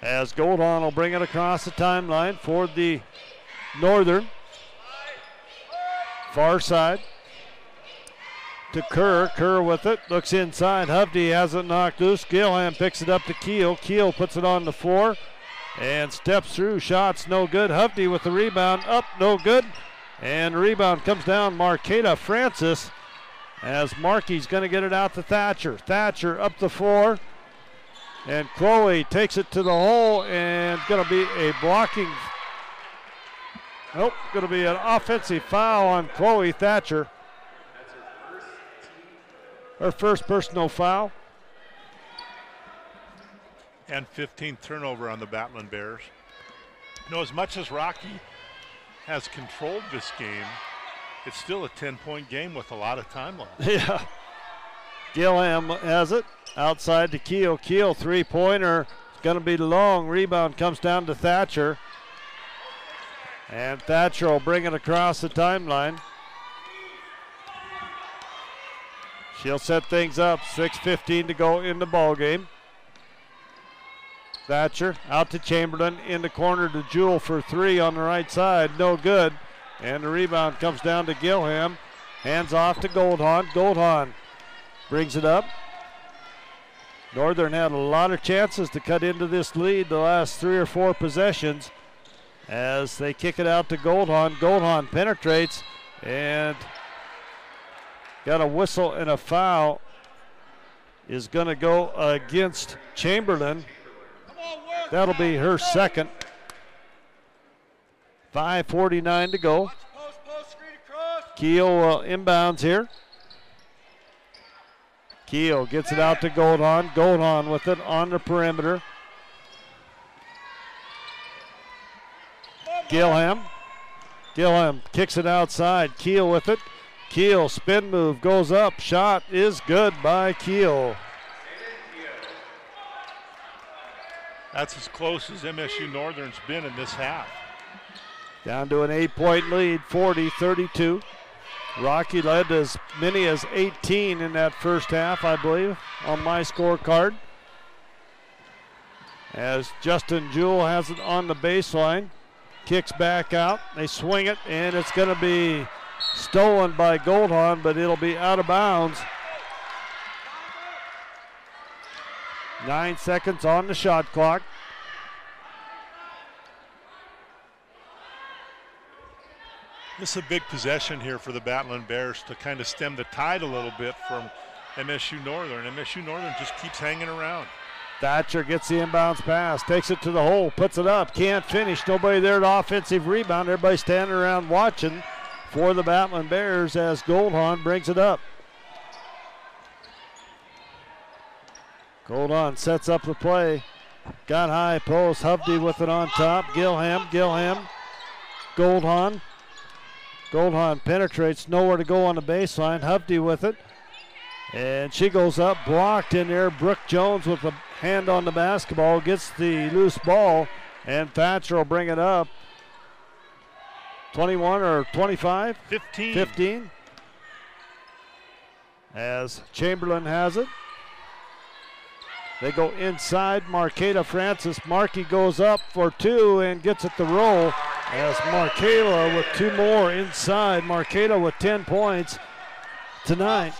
Speaker 1: As Goldhahn will bring it across the timeline for the Northern. Far side to Kerr. Kerr with it. Looks inside. Hovde has it knocked loose. Gilham picks it up to Keel. Keel puts it on the floor and steps through. Shots no good. Hovde with the rebound. Up, no good. And the rebound comes down. Marqueta Francis as Markey's going to get it out to Thatcher. Thatcher up the floor. And Chloe takes it to the hole, and going to be a blocking. Nope, going to be an offensive foul on Chloe Thatcher. Her first personal foul.
Speaker 2: And 15th turnover on the Battling Bears. You know, as much as Rocky has controlled this game, it's still a 10-point game with a lot of time left.
Speaker 1: Yeah. Gilham has it. Outside to Keel. Keel three-pointer. It's going to be long. Rebound comes down to Thatcher. And Thatcher will bring it across the timeline. She'll set things up. 6:15 to go in the ball game. Thatcher out to Chamberlain in the corner to Jewell for three on the right side. No good. And the rebound comes down to Gilham. Hands off to Goldhahn. Goldhahn brings it up. Northern had a lot of chances to cut into this lead the last 3 or 4 possessions as they kick it out to Goldhahn. Goldhahn penetrates and got a whistle, and a foul is going to go against Chamberlain. That'll be her second. 5:49 to go. Keel inbounds here. Keel gets it out to Goldhahn. Goldhahn with it on the perimeter. Gilham. Gilham kicks it outside. Keel with it. Keel spin move goes up. Shot is good by Keel.
Speaker 2: That's as close as MSU Northern's been in this half.
Speaker 1: Down to an 8-point lead, 40-32. Rocky led as many as 18 in that first half, I believe, on my scorecard. As Justin Jewell has it on the baseline. Kicks back out. They swing it, and it's going to be stolen by Goldhahn, but it'll be out of bounds. 9 seconds on the shot clock.
Speaker 2: This is a big possession here for the Battling Bears to kind of stem the tide a little bit from MSU Northern. MSU Northern just keeps hanging around.
Speaker 1: Thatcher gets the inbounds pass, takes it to the hole, puts it up, can't finish. Nobody there to offensive rebound. Everybody standing around watching for the Battling Bears as Goldhahn brings it up. Goldhahn sets up the play. Got high post. Hovde with it on top. Gilham. Goldhahn. Goldhahn penetrates. Nowhere to go on the baseline. Hovde with it. And she goes up. Blocked in there. Brooke Jones with a hand on the basketball. Gets the loose ball. And Thatcher will bring it up. 21 or 25? 15. As Chamberlain has it. They go inside. Marqueta Francis. Markey goes up for two and gets it to roll. As Marqueta with two more inside. Marqueta with 10 points tonight.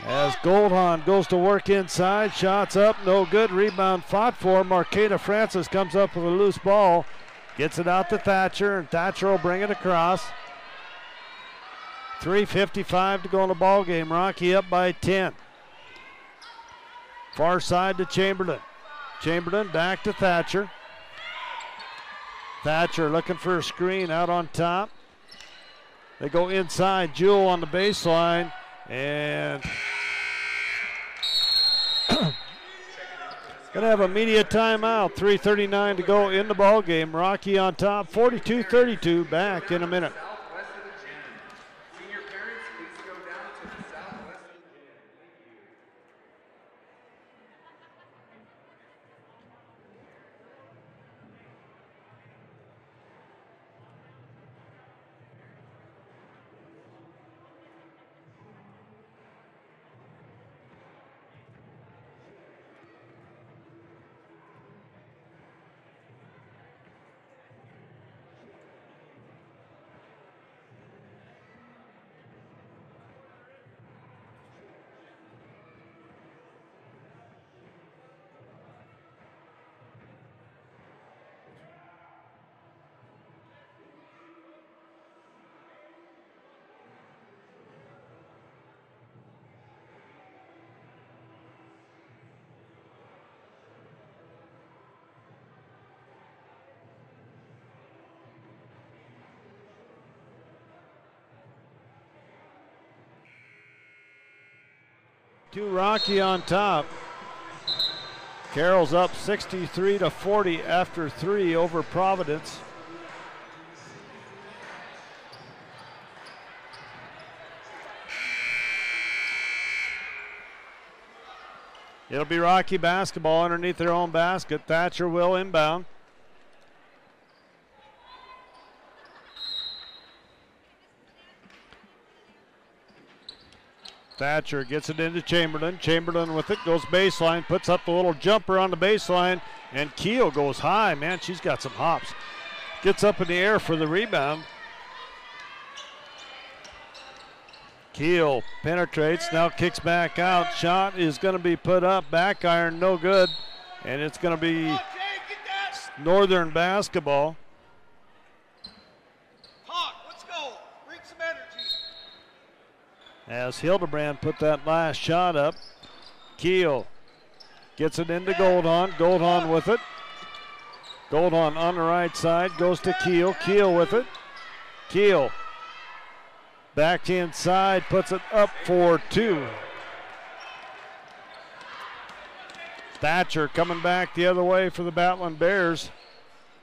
Speaker 1: As Goldhahn goes to work inside, shots up, no good. Rebound fought for. Marqueta Francis comes up with a loose ball, gets it out to Thatcher, and Thatcher will bring it across. 3:55 to go in the ball game. Rocky up by 10. Far side to Chamberlain. Chamberlain back to Thatcher. Thatcher looking for a screen out on top. They go inside. Jewell on the baseline, and gonna have a media timeout. 3:39 to go in the ball game. Rocky on top, 42-32. Back in a minute.
Speaker 4: Southwest of the gym. Senior parents, please go down to the southwest of the gym. Thank you.
Speaker 1: To Rocky on top. Carroll's up 63-40 after 3 over Providence. It'll be Rocky basketball underneath their own basket. Thatcher will inbound. Thatcher gets it into Chamberlain. Chamberlain with it, goes baseline, puts up the little jumper on the baseline, and Keel goes high. Man, she's got some hops. Gets up in the air for the rebound. Keel penetrates, now kicks back out. Shot is going to be put up, back iron, no good. And it's going to be Northern basketball. As Hildebrand put that last shot up. Keel gets it into Goldhahn. Goldhahn with it. Goldhahn on the right side, goes to Keel. Keel with it. Keel back inside, puts it up for 2. Thatcher coming back the other way for the Battling Bears.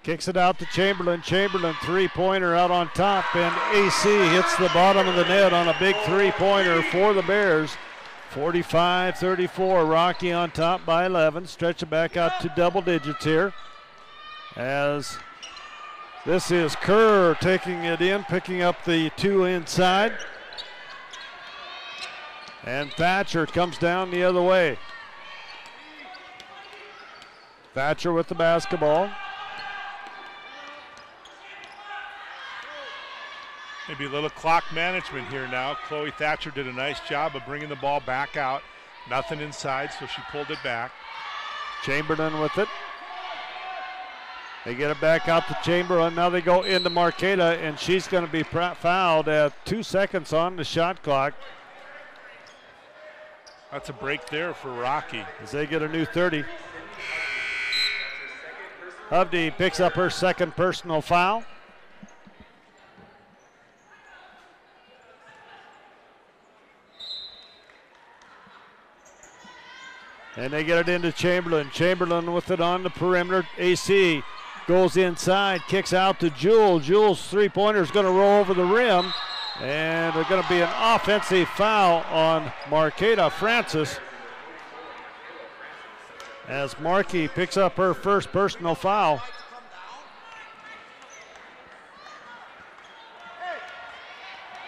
Speaker 1: Kicks it out to Chamberlain. Chamberlain three-pointer out on top, and AC hits the bottom of the net on a big three-pointer for the Bears. 45-34, Rocky on top by 11. Stretch it back out to double digits here. As this is Kerr taking it in, picking up the 2 inside. And Thatcher comes down the other way. Thatcher with the basketball.
Speaker 2: Maybe a little clock management here now. Chloe Thatcher did a nice job of bringing the ball back out. Nothing inside, so she pulled it back.
Speaker 1: Chamberlain with it. They get it back out to Chamberlain. Now they go into Marqueta, and she's going to be fouled at 2 seconds on the shot clock.
Speaker 2: That's a break there for Rocky.
Speaker 1: As they get a new 30. Hovde picks up her second personal foul. And they get it into Chamberlain. Chamberlain with it on the perimeter. AC goes inside, kicks out to Jewell. Jewell's three-pointer is going to roll over the rim. And there's going to be an offensive foul on Marqueta Francis. As Markey picks up her first personal foul.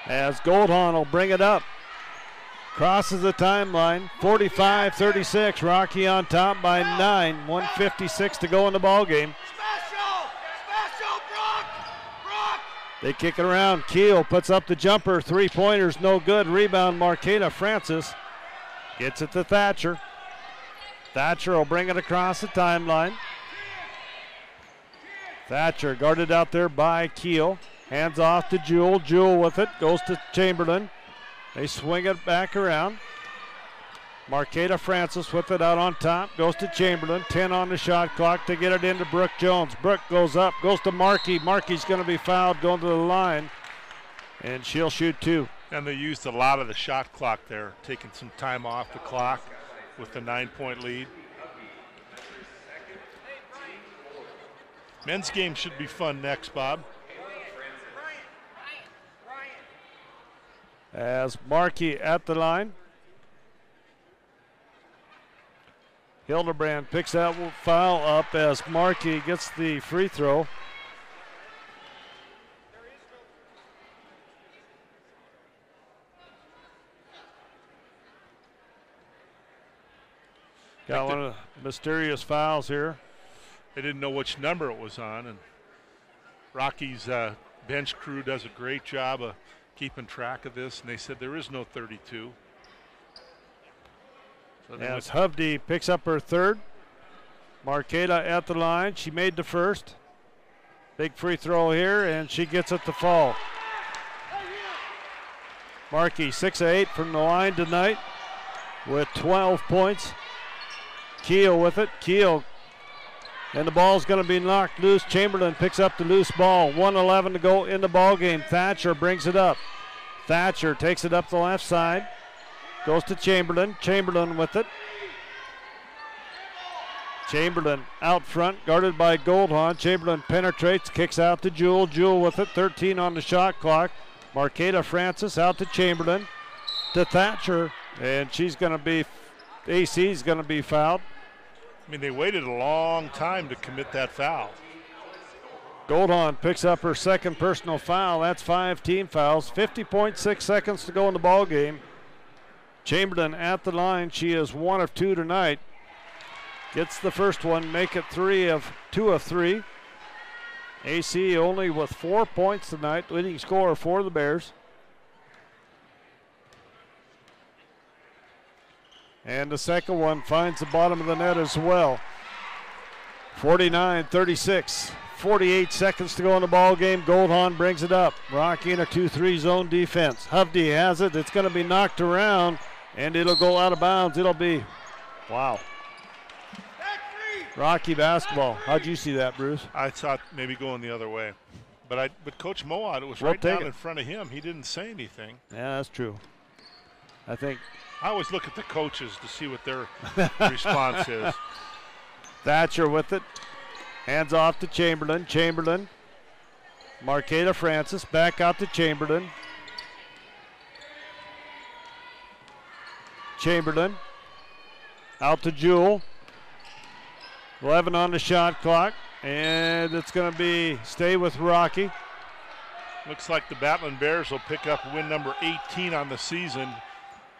Speaker 1: As Goldhahn will bring it up. Crosses the timeline, 45-36. Rocky on top by 9. 1:56 to go in the ball game.
Speaker 6: Special, Brock.
Speaker 1: They kick it around. Keel puts up the jumper. Three-pointers, no good. Rebound, Marqueta Francis. Gets it to Thatcher. Thatcher will bring it across the timeline. Thatcher guarded out there by Keel. Hands off to Jewell. Jewell with it. Goes to Chamberlain. They swing it back around. Marqueta Francis with it out on top. Goes to Chamberlain. 10 on the shot clock to get it into Brooke Jones. Brooke goes up. Goes to Markey. Markey's going to be fouled going to the line. And she'll shoot 2.
Speaker 2: And they used a lot of the shot clock there, taking some time off the clock with the 9-point lead. Men's game should be fun next, Bob.
Speaker 1: As Markey at the line. Hildebrand picks that foul up as Markey gets the free throw. Got one of the mysterious fouls here.
Speaker 2: They didn't know which number it was on, and Rocky's bench crew does a great job of keeping track of this, and they said there is no 32. So
Speaker 1: as Hovde picks up her third. Marqueta at the line. She made the first. Big free throw here, and she gets it to fall. Markey 6 of 8 from the line tonight with 12 points. Keel with it. Keel. And the ball's going to be knocked loose. Chamberlain picks up the loose ball. 1:11 to go in the ball game. Thatcher brings it up. Thatcher takes it up the left side. Goes to Chamberlain. Chamberlain with it. Chamberlain out front, guarded by Goldhahn. Chamberlain penetrates, kicks out to Jewell. Jewell with it. 13 on the shot clock. Marqueta Francis out to Chamberlain. To Thatcher. And she's going to be, AC's going to be fouled.
Speaker 2: I mean, they waited a long time to commit that foul.
Speaker 1: Goldhahn picks up her second personal foul. That's 5 team fouls. 50.6 seconds to go in the ball game. Chamberlain at the line. She is 1 of 2 tonight. Gets the first one, make it 2 of 3. AC only with 4 points tonight. Leading scorer for the Bears. And the second one finds the bottom of the net as well. 49-36. 48 seconds to go in the ball game. Goldhahn brings it up. Rocky in a 2-3 zone defense. Hovde has it. It's going to be knocked around, and it'll go out of bounds. It'll be, wow. Rocky basketball. How'd you see that, Bruce?
Speaker 2: I thought maybe going the other way. But Coach Moad, it was right down in front of him. He didn't say anything.
Speaker 1: Yeah, that's true. I
Speaker 2: always look at the coaches to see what their response is.
Speaker 1: Thatcher with it. Hands off to Chamberlain. Chamberlain. Marqueta Francis back out to Chamberlain. Chamberlain. Out to Jewell. 11 on the shot clock. And it's going to stay with Rocky.
Speaker 2: Looks like the Battling Bears will pick up win number 18 on the season.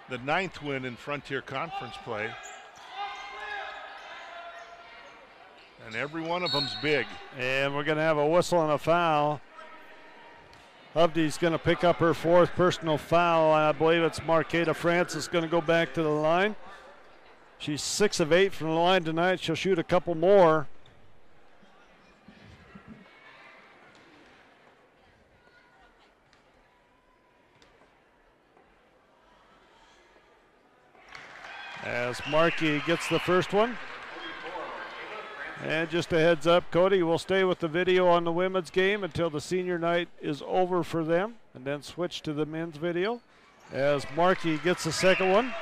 Speaker 2: The 9th win in Frontier Conference play. And every one of them's big.
Speaker 1: And we're going to have a whistle and a foul. Hovde's going to pick up her 4th personal foul. I believe it's Marqueta Francis going to go back to the line. She's 6 of 8 from the line tonight. She'll shoot a couple more. As Markey gets the first one. And just a heads up, Cody will stay with the video on the women's game until the senior night is over for them, and then switch to the men's video as Markey gets the second one.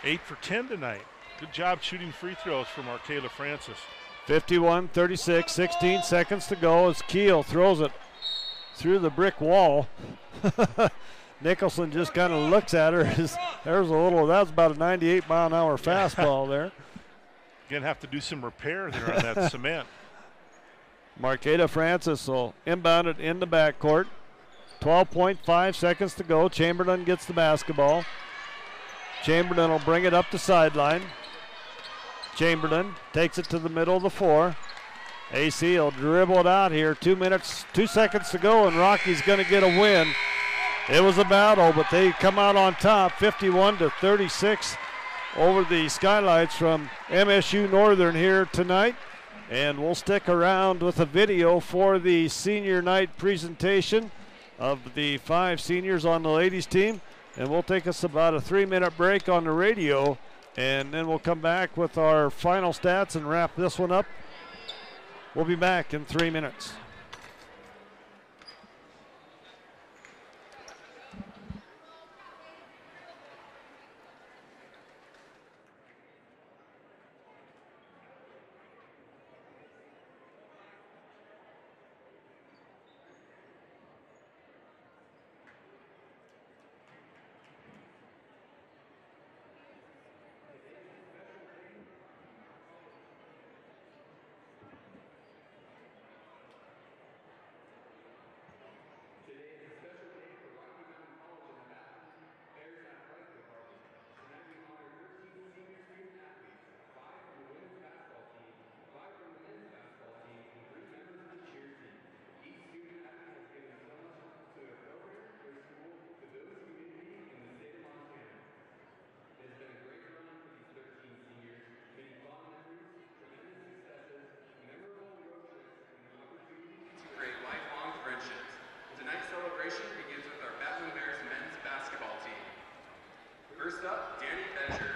Speaker 2: 8 for 10 tonight. Good job shooting free throws from Marqueta Francis.
Speaker 1: 51-36, 16 seconds to go as Keel throws it through the brick wall. Nicholson just kind of looks at her. That was about a 98-mile-an-hour fastball there.
Speaker 2: Going to have to do some repair there on that cement.
Speaker 1: Marqueta Francis will inbound it in the backcourt. 12.5 seconds to go. Chamberlain gets the basketball. Chamberlain will bring it up the sideline. Chamberlain takes it to the middle of the floor. AC will dribble it out here. 2 seconds to go, and Rocky's going to get a win. It was a battle, but they come out on top, 51-36 over the Skylights from MSU Northern here tonight. And we'll stick around with a video for the senior night presentation of the 5 seniors on the ladies team. And we'll take us about a 3-minute break on the radio, and then we'll come back with our final stats and wrap this one up. We'll be back in 3 minutes.
Speaker 4: First up, Danny Betcher.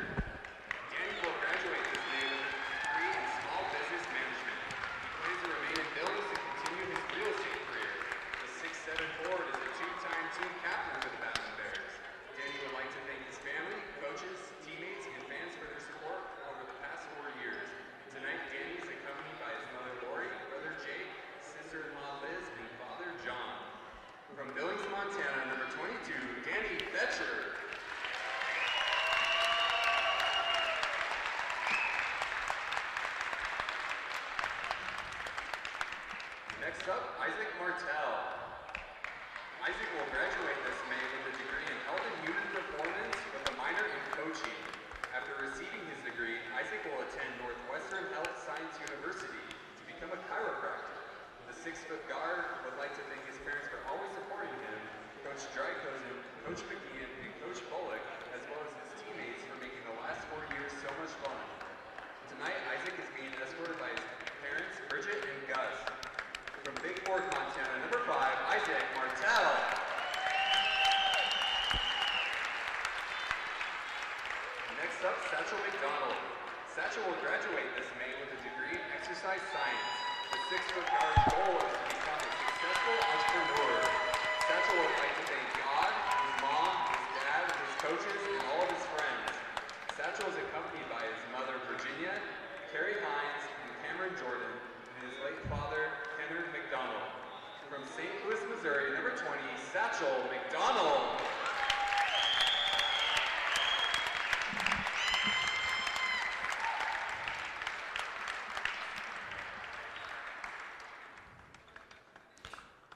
Speaker 4: Danny will graduate this May with a degree in small business management. He plans to remain in Bills and continue his real estate career. The 6'7" forward is a 2-time team captain for the Batman Bears. Danny would like to thank his family, coaches, teammates, and fans for their support over the past 4 years. Tonight, Danny is accompanied by his mother Lori, brother Jake, sister-in-law Liz, and father John. From Billings, Montana, number 22, Danny Betcher. Next up, Isaac Martell. Isaac will graduate this May with a degree in health and human performance with a minor in coaching. After receiving his degree, Isaac will attend Northwestern Health Science University to become a chiropractor. The 6-foot guard would like to thank his parents for always supporting him, Coach Drykosen, Coach McGeehan, and Coach Bullock, as well as his teammates for making the last 4 years so much fun. Tonight, Isaac is being escorted by his parents, Bridget and Gus. From Big Fork, Montana, number 5, Isaac Martell. Next up, Satchel McDonald. Satchel will graduate this May with a degree in exercise science. The 6-foot guard's goal is to become a successful entrepreneur. Satchel would like to thank God, his mom, his dad, his coaches, and all of his friends. Satchel is accompanied by his mother, Virginia, Carrie Hines, and Cameron Jordan, and his late father, McDonald. From St. Louis, Missouri, number 20, Satchel McDonald.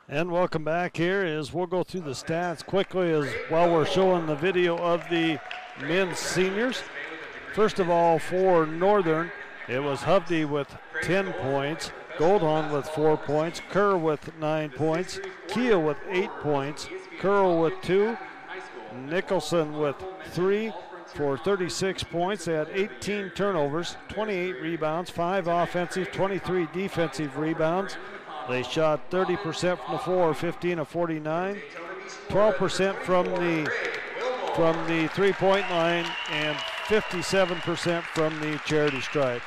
Speaker 1: And welcome back here as we'll go through the stats quickly as while we're showing the video of the men's seniors. First of all, for Northern, it was Hovde with 10 points. Goldhorn with 4 points, Kerr with 9 points, Keel with 8 points, Curl with 2, Nicholson with 3 for 36 points. They had 18 turnovers, 28 rebounds, 5 offensive, 23 defensive rebounds. They shot 30% from the floor, 15 of 49, 12% from the three-point line, and 57% from the charity stripe.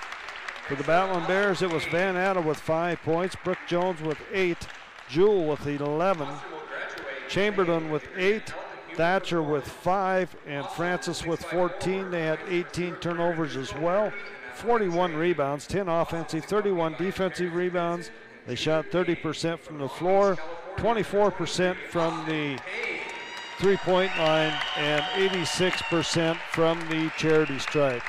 Speaker 1: For the Batman Bears, it was Van Atta with 5 points, Brooke Jones with 8, Jewel with 11, Chamberlain with 8, Thatcher with 5, and Francis with 14. They had 18 turnovers as well, 41 rebounds, 10 offensive, 31 defensive rebounds. They shot 30% from the floor, 24% from the three-point line, and 86% from the charity stripe.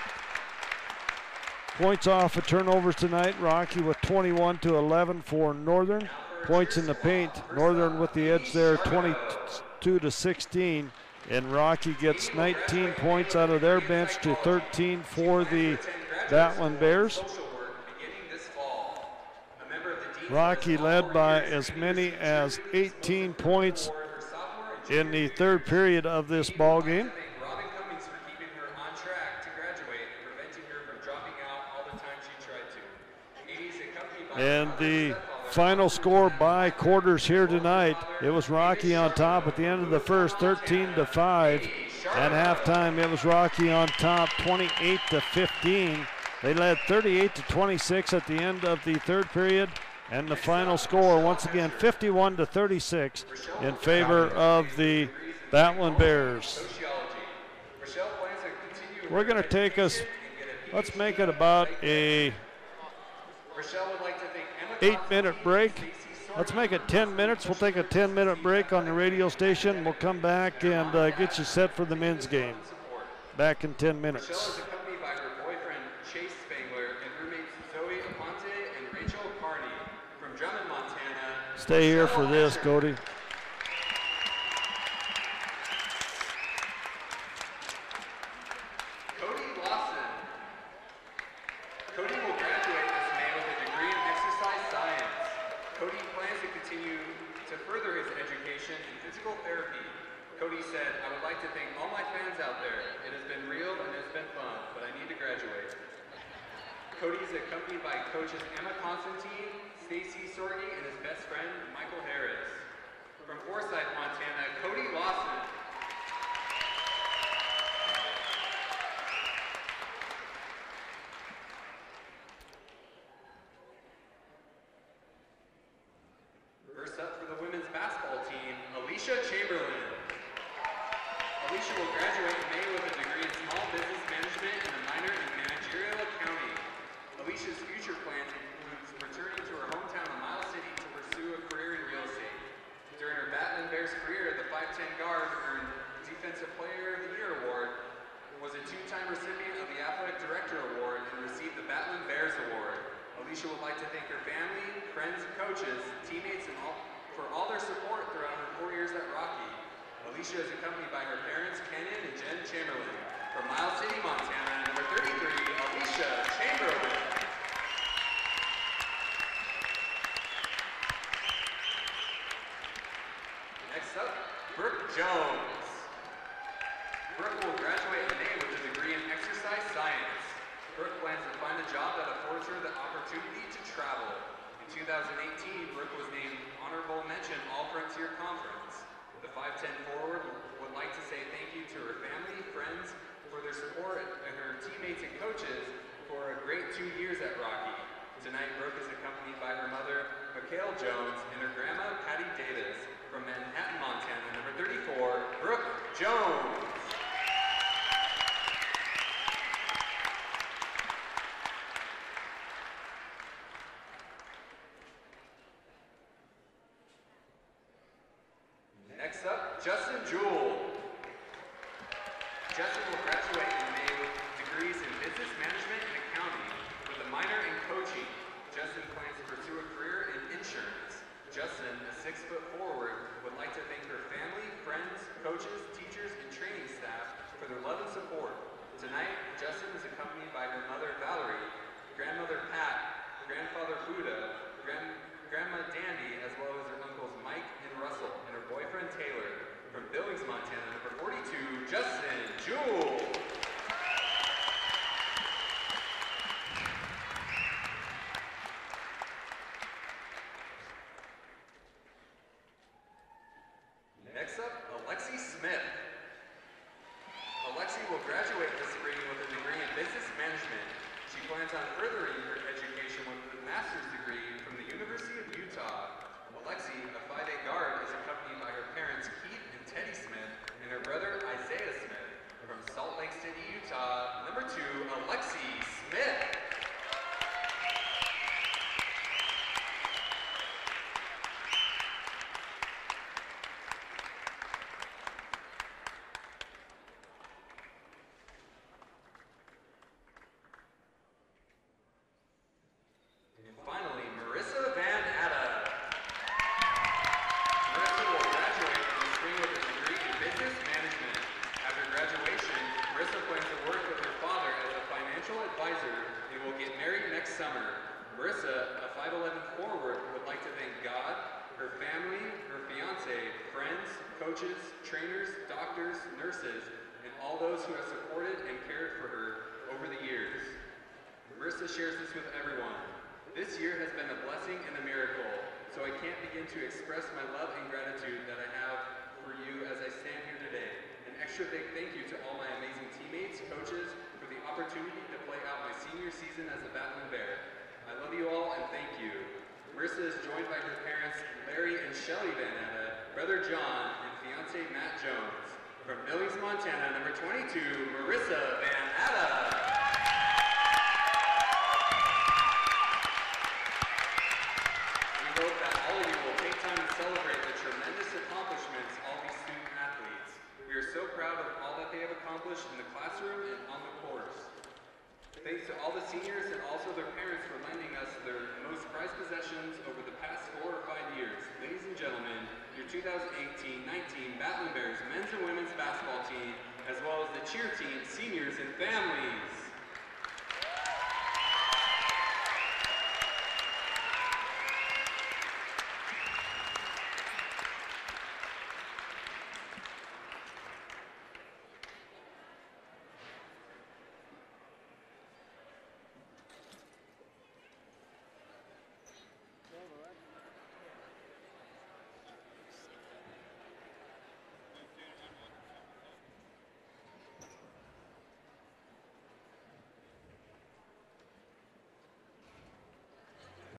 Speaker 1: Points off of turnovers tonight, Rocky with 21 to 11 for Northern. Points in the paint, Northern with the edge there, 22 to 16. And Rocky gets 19 points out of their bench to 13 for the Batman Bears. Rocky led by as many as 18 points in the third period of this ball game.
Speaker 4: Robin Cummings for keeping her on track to graduate and preventing her from dropping out all the time she tried to. Katie's accompanied by
Speaker 1: And the final score by quarters here tonight, it was Rocky on top at the end of the first, 13-5. At halftime, it was Rocky on top, 28-15. They led 38-26 at the end of the third period. And the final score, once again, 51-36 in favor of the Batland Bears. We're going to take us, let's make it about a 8-minute break. Let's make it 10 minutes. We'll take a 10-minute break on the radio station. We'll come back and get you set for the men's game. Back in 10 minutes. Stay here for this, Cody.
Speaker 4: Cody Lawson. Cody will graduate this May with a degree in exercise science. Cody plans to continue to further his education in physical therapy. Cody said, "I would like to thank all my fans out there. It has been real and it's been fun, but I need to graduate." Cody is accompanied by coaches Emma Constantine, Stacy Sorgi, and his best friend, Michael Harris. From Forsyth, Montana, Cody Lawson. First up for the women's basketball team, Alicia Chamberlain. Alicia will graduate in May with a degree in small business management and a minor in managerial accounting. Alicia's future plans includes returning to her hometown of Miles City to pursue a career in real estate. During her Batland Bears career, the 5'10 guard earned Defensive Player of the Year award, was a two-time recipient of the Athletic Director Award, and received the Batland Bears Award. Alicia would like to thank her family, friends, and coaches, teammates, and for all their support throughout her 4 years at Rocky. Alicia is accompanied by her parents, Kenyon and Jen Chamberlain. From Miles City, Montana, number 33, Alicia Chamberlain. Next up, Brooke Jones. Brooke will graduate in May with a degree in exercise science. Brooke plans to find a job that affords her the opportunity to travel. In 2018, Brooke was named Honorable Mention All-Frontier Conference. The 5'10 forward would like to say thank you to her family, friends, for their support, and her teammates and coaches for a great 2 years at Rocky. Tonight, Brooke is accompanied by her mother, Mikhail Jones, and her grandma, Patty Davis. From Manhattan, Montana, number 34, Brooke Jones. Next up, Justin Jewell. Justin will graduate in May with degrees in business management and accounting with a minor in coaching. Justin plans to pursue a career in insurance. Justin, a 6-foot forward, would like to thank her family, friends, coaches, teachers, and training staff for their love and support. Tonight, Justin is accompanied by her mother, Valerie, grandmother, Pat, grandfather, Buddha, grandma, Dandy, as well as her uncles, Mike and Russell, and her boyfriend, Taylor. From Billings, Montana, number 42, Justin Jewell. Next up, Alexi Smith. Alexi will graduate this spring with a degree in business management. She plans on furthering her education with a master's degree from the University of Utah. Alexi, a 5'8 guard, is accompanied by her parents, Keith and Teddy Smith, and her brother, Isaiah Smith. From Salt Lake City, Utah, number 2, Alexi Smith. And finally, Marissa Van Atta. Marissa will graduate in the spring with a degree in business management. After graduation, Marissa plans to work with her father as a financial advisor and will get married next summer. Marissa, a 5'11 forward, would like to thank God, her family, her fiance, friends, coaches, trainers, doctors, nurses, and all those who have supported and cared for her over the years. Marissa shares this with everyone. This year has been a blessing and a miracle, so I can't begin to express my love and gratitude that I have for you as I stand here today. An extra big thank you to all my amazing teammates, coaches, for the opportunity to play out my senior season as a Battling Bear. I love you all and thank you. Marissa is joined by her parents, Larry and Shelly Van Etta, brother John, and fiance Matt Jones. From Billings, Montana, number 22, Marissa Van Etta. We hope that all of you will take time to celebrate the tremendous accomplishments of all these student athletes. We are so proud of all that they have accomplished in the classroom and on the course. Thanks to all the seniors and also their parents for lending us their most prized possessions over the past 4 or 5 years. Ladies and gentlemen, your 2018-19 Battling Bears men's and women's basketball team, as well as the cheer team, seniors, and families.